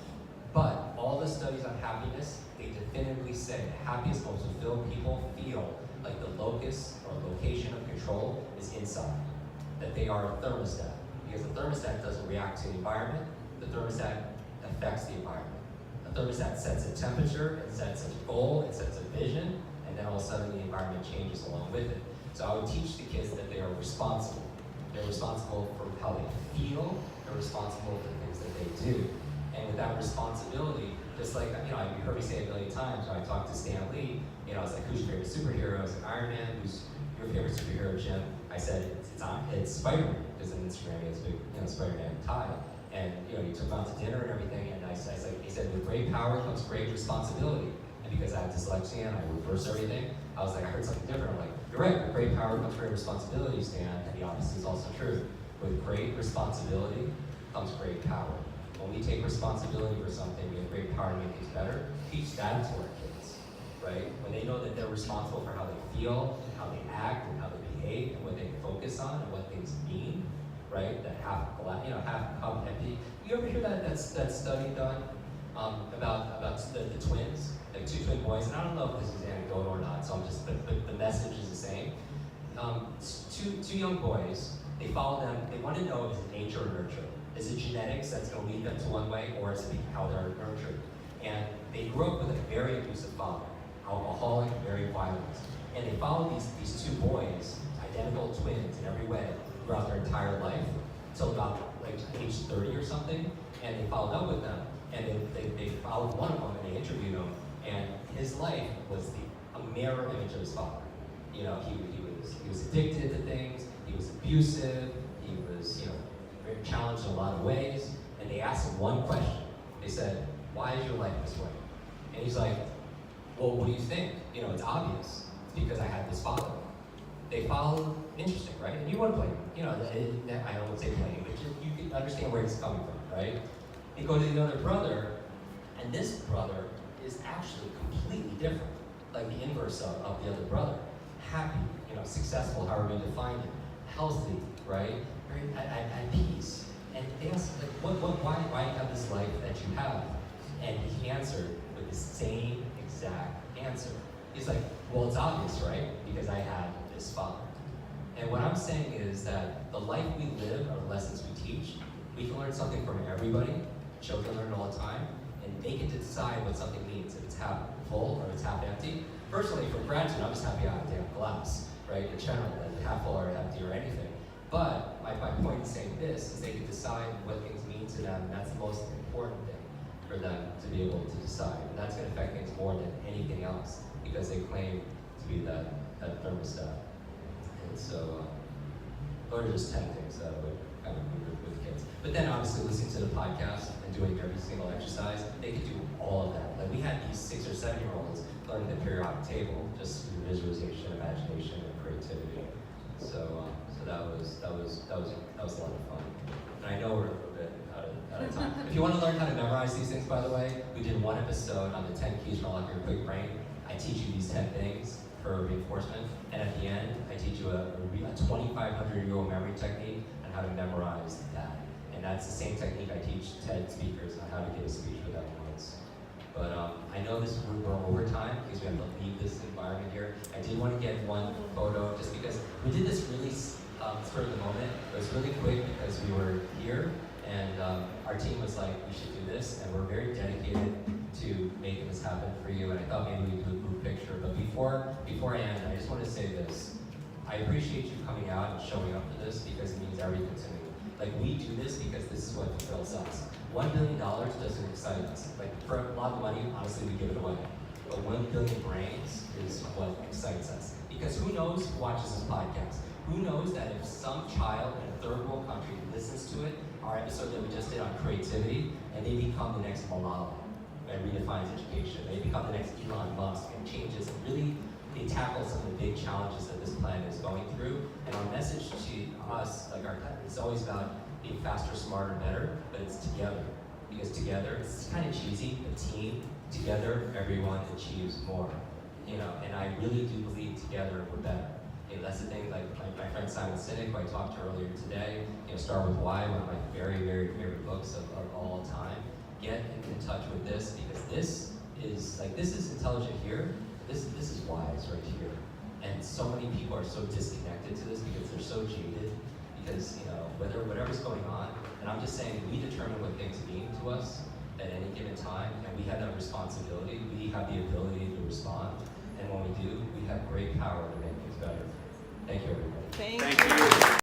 But all the studies on happiness, they definitively say the happiest, most fulfilled people feel like the locus or location of control is inside. That they are a thermostat. Because the thermostat doesn't react to the environment, the thermostat affects the environment. The thermostat sets a temperature, it sets a goal, it sets a vision, and then all of a sudden the environment changes along with it. So I would teach the kids that they are responsible. They're responsible for how they feel, they're responsible for the things that they do. And with that responsibility, just like, you heard me say it a million times when I talked to Stan Lee, it's like, who's your favorite superhero? It's like Iron Man. Who's your favorite superhero, Jim? I said, it's Spider-Man, because on Instagram he has a big, Spider-Man tie. And, he took me out to dinner and everything, and he said, with great power comes great responsibility. And because I have dyslexia and I reverse everything, I was like, I heard something different. I'm like, you're right, with great power comes great responsibility, Stan, and the opposite is also true. With great responsibility comes great power. When we take responsibility for something, we have great power to make things better. Teach that to our kids, right? When they know that they're responsible for how they feel, and how they act, and how they behave, and what they focus on, and what things mean, right? That half cup empty. You ever hear that study done about the twins, like two twin boys? And I don't know if this is anecdotal or not, so but the message is the same. Two young boys. They follow them. They want to know, is it nature or nurture? Is it genetics that's going to lead them to one way, or is it how they're nurtured? And they grew up with a very abusive father, alcoholic, very violent. And they followed these two boys, identical twins in every way, throughout their entire life, until about like age 30 or something. And they followed up with them, and they followed one of them, and they interviewed him. And his life was a mirror image of his father. He was addicted to things. He was abusive. He was, very challenged in a lot of ways. And they asked him one question. They said, "Why is your life this way?" And he's like, "Well, what do you think? It's obvious. It's because I had this father." They followed, interesting, right? And you wouldn't blame him. I don't want to say blame, but you can understand where he's coming from, right? They go to the other brother, and this brother is actually completely different, like the inverse of the other brother. Happy, successful, however you define it, healthy, right? Very at peace. And they asked, like, why you have this life that you have? And he answered with the same exact answer. He's like, well, it's obvious, right? Because I had this father. And what I'm saying is that the life we live are the lessons we teach. We can learn something from everybody. Children learn all the time, and they get to decide what something means, if it's half full or it's half empty. Personally, for gratitude, I'm just happy I have a damn glass, right? In general, half full or empty or anything. But my point in saying this is they can decide what things mean to them, and that's the most important thing for them to be able to decide. And that's going to affect things more than anything else, because they claim to be that thermostat. And so, those are just 10 things that I would kind of do with kids. But then obviously listening to the podcast and doing every single exercise, they could do all of that. Like we had these 6 or 7-year-olds learning the periodic table, just through visualization, imagination, and creativity. So that was a lot of fun. And I know we're a little bit out of time. If you want to learn how to memorize these things, by the way, we did one episode on the 10 keys for unlocking your quick brain. I teach you these 10 things for reinforcement, and at the end, I teach you a 2,500-year-old memory technique on how to memorize that. And that's the same technique I teach TED speakers on how to give a speech without notes. But I know we're over time because we have to leave this environment here. I did want to get one photo just because we did this really spur of the moment. It was really quick because we were here and our team was like, we should do this, and we're very dedicated to making this happen for you. And I thought maybe we could do a group picture. But before I end, I just want to say this. I appreciate you coming out and showing up for this because it means everything to me. Like, we do this because this is what fulfills us. $1 billion doesn't excite us. Like, for a lot of money, honestly, we give it away. But 1 billion brains is what excites us. Because who knows who watches this podcast? Who knows that if some child in a third world country listens to it, our episode that we just did on creativity, and they become the next Malala and redefines education. They become the next Elon Musk and changes and really they tackle some of the big challenges that this planet is going through. And our message to us, like it's always about being faster, smarter, better, but it's together. Because together, it's kind of cheesy, a team, together everyone achieves more. And I really do believe together we're better. That's the thing, like my friend Simon Sinek, who I talked to earlier today, Start With Why, one of my very, very favorite books of all time. Get in touch with this, because this is intelligent here, this is wise right here. And so many people are so disconnected to this because they're so jaded, because whatever's going on, and I'm just saying we determine what things mean to us at any given time, and we have that responsibility, we have the ability to respond, and when we do, we have great power to make things better. Thank you, everybody. Thank you.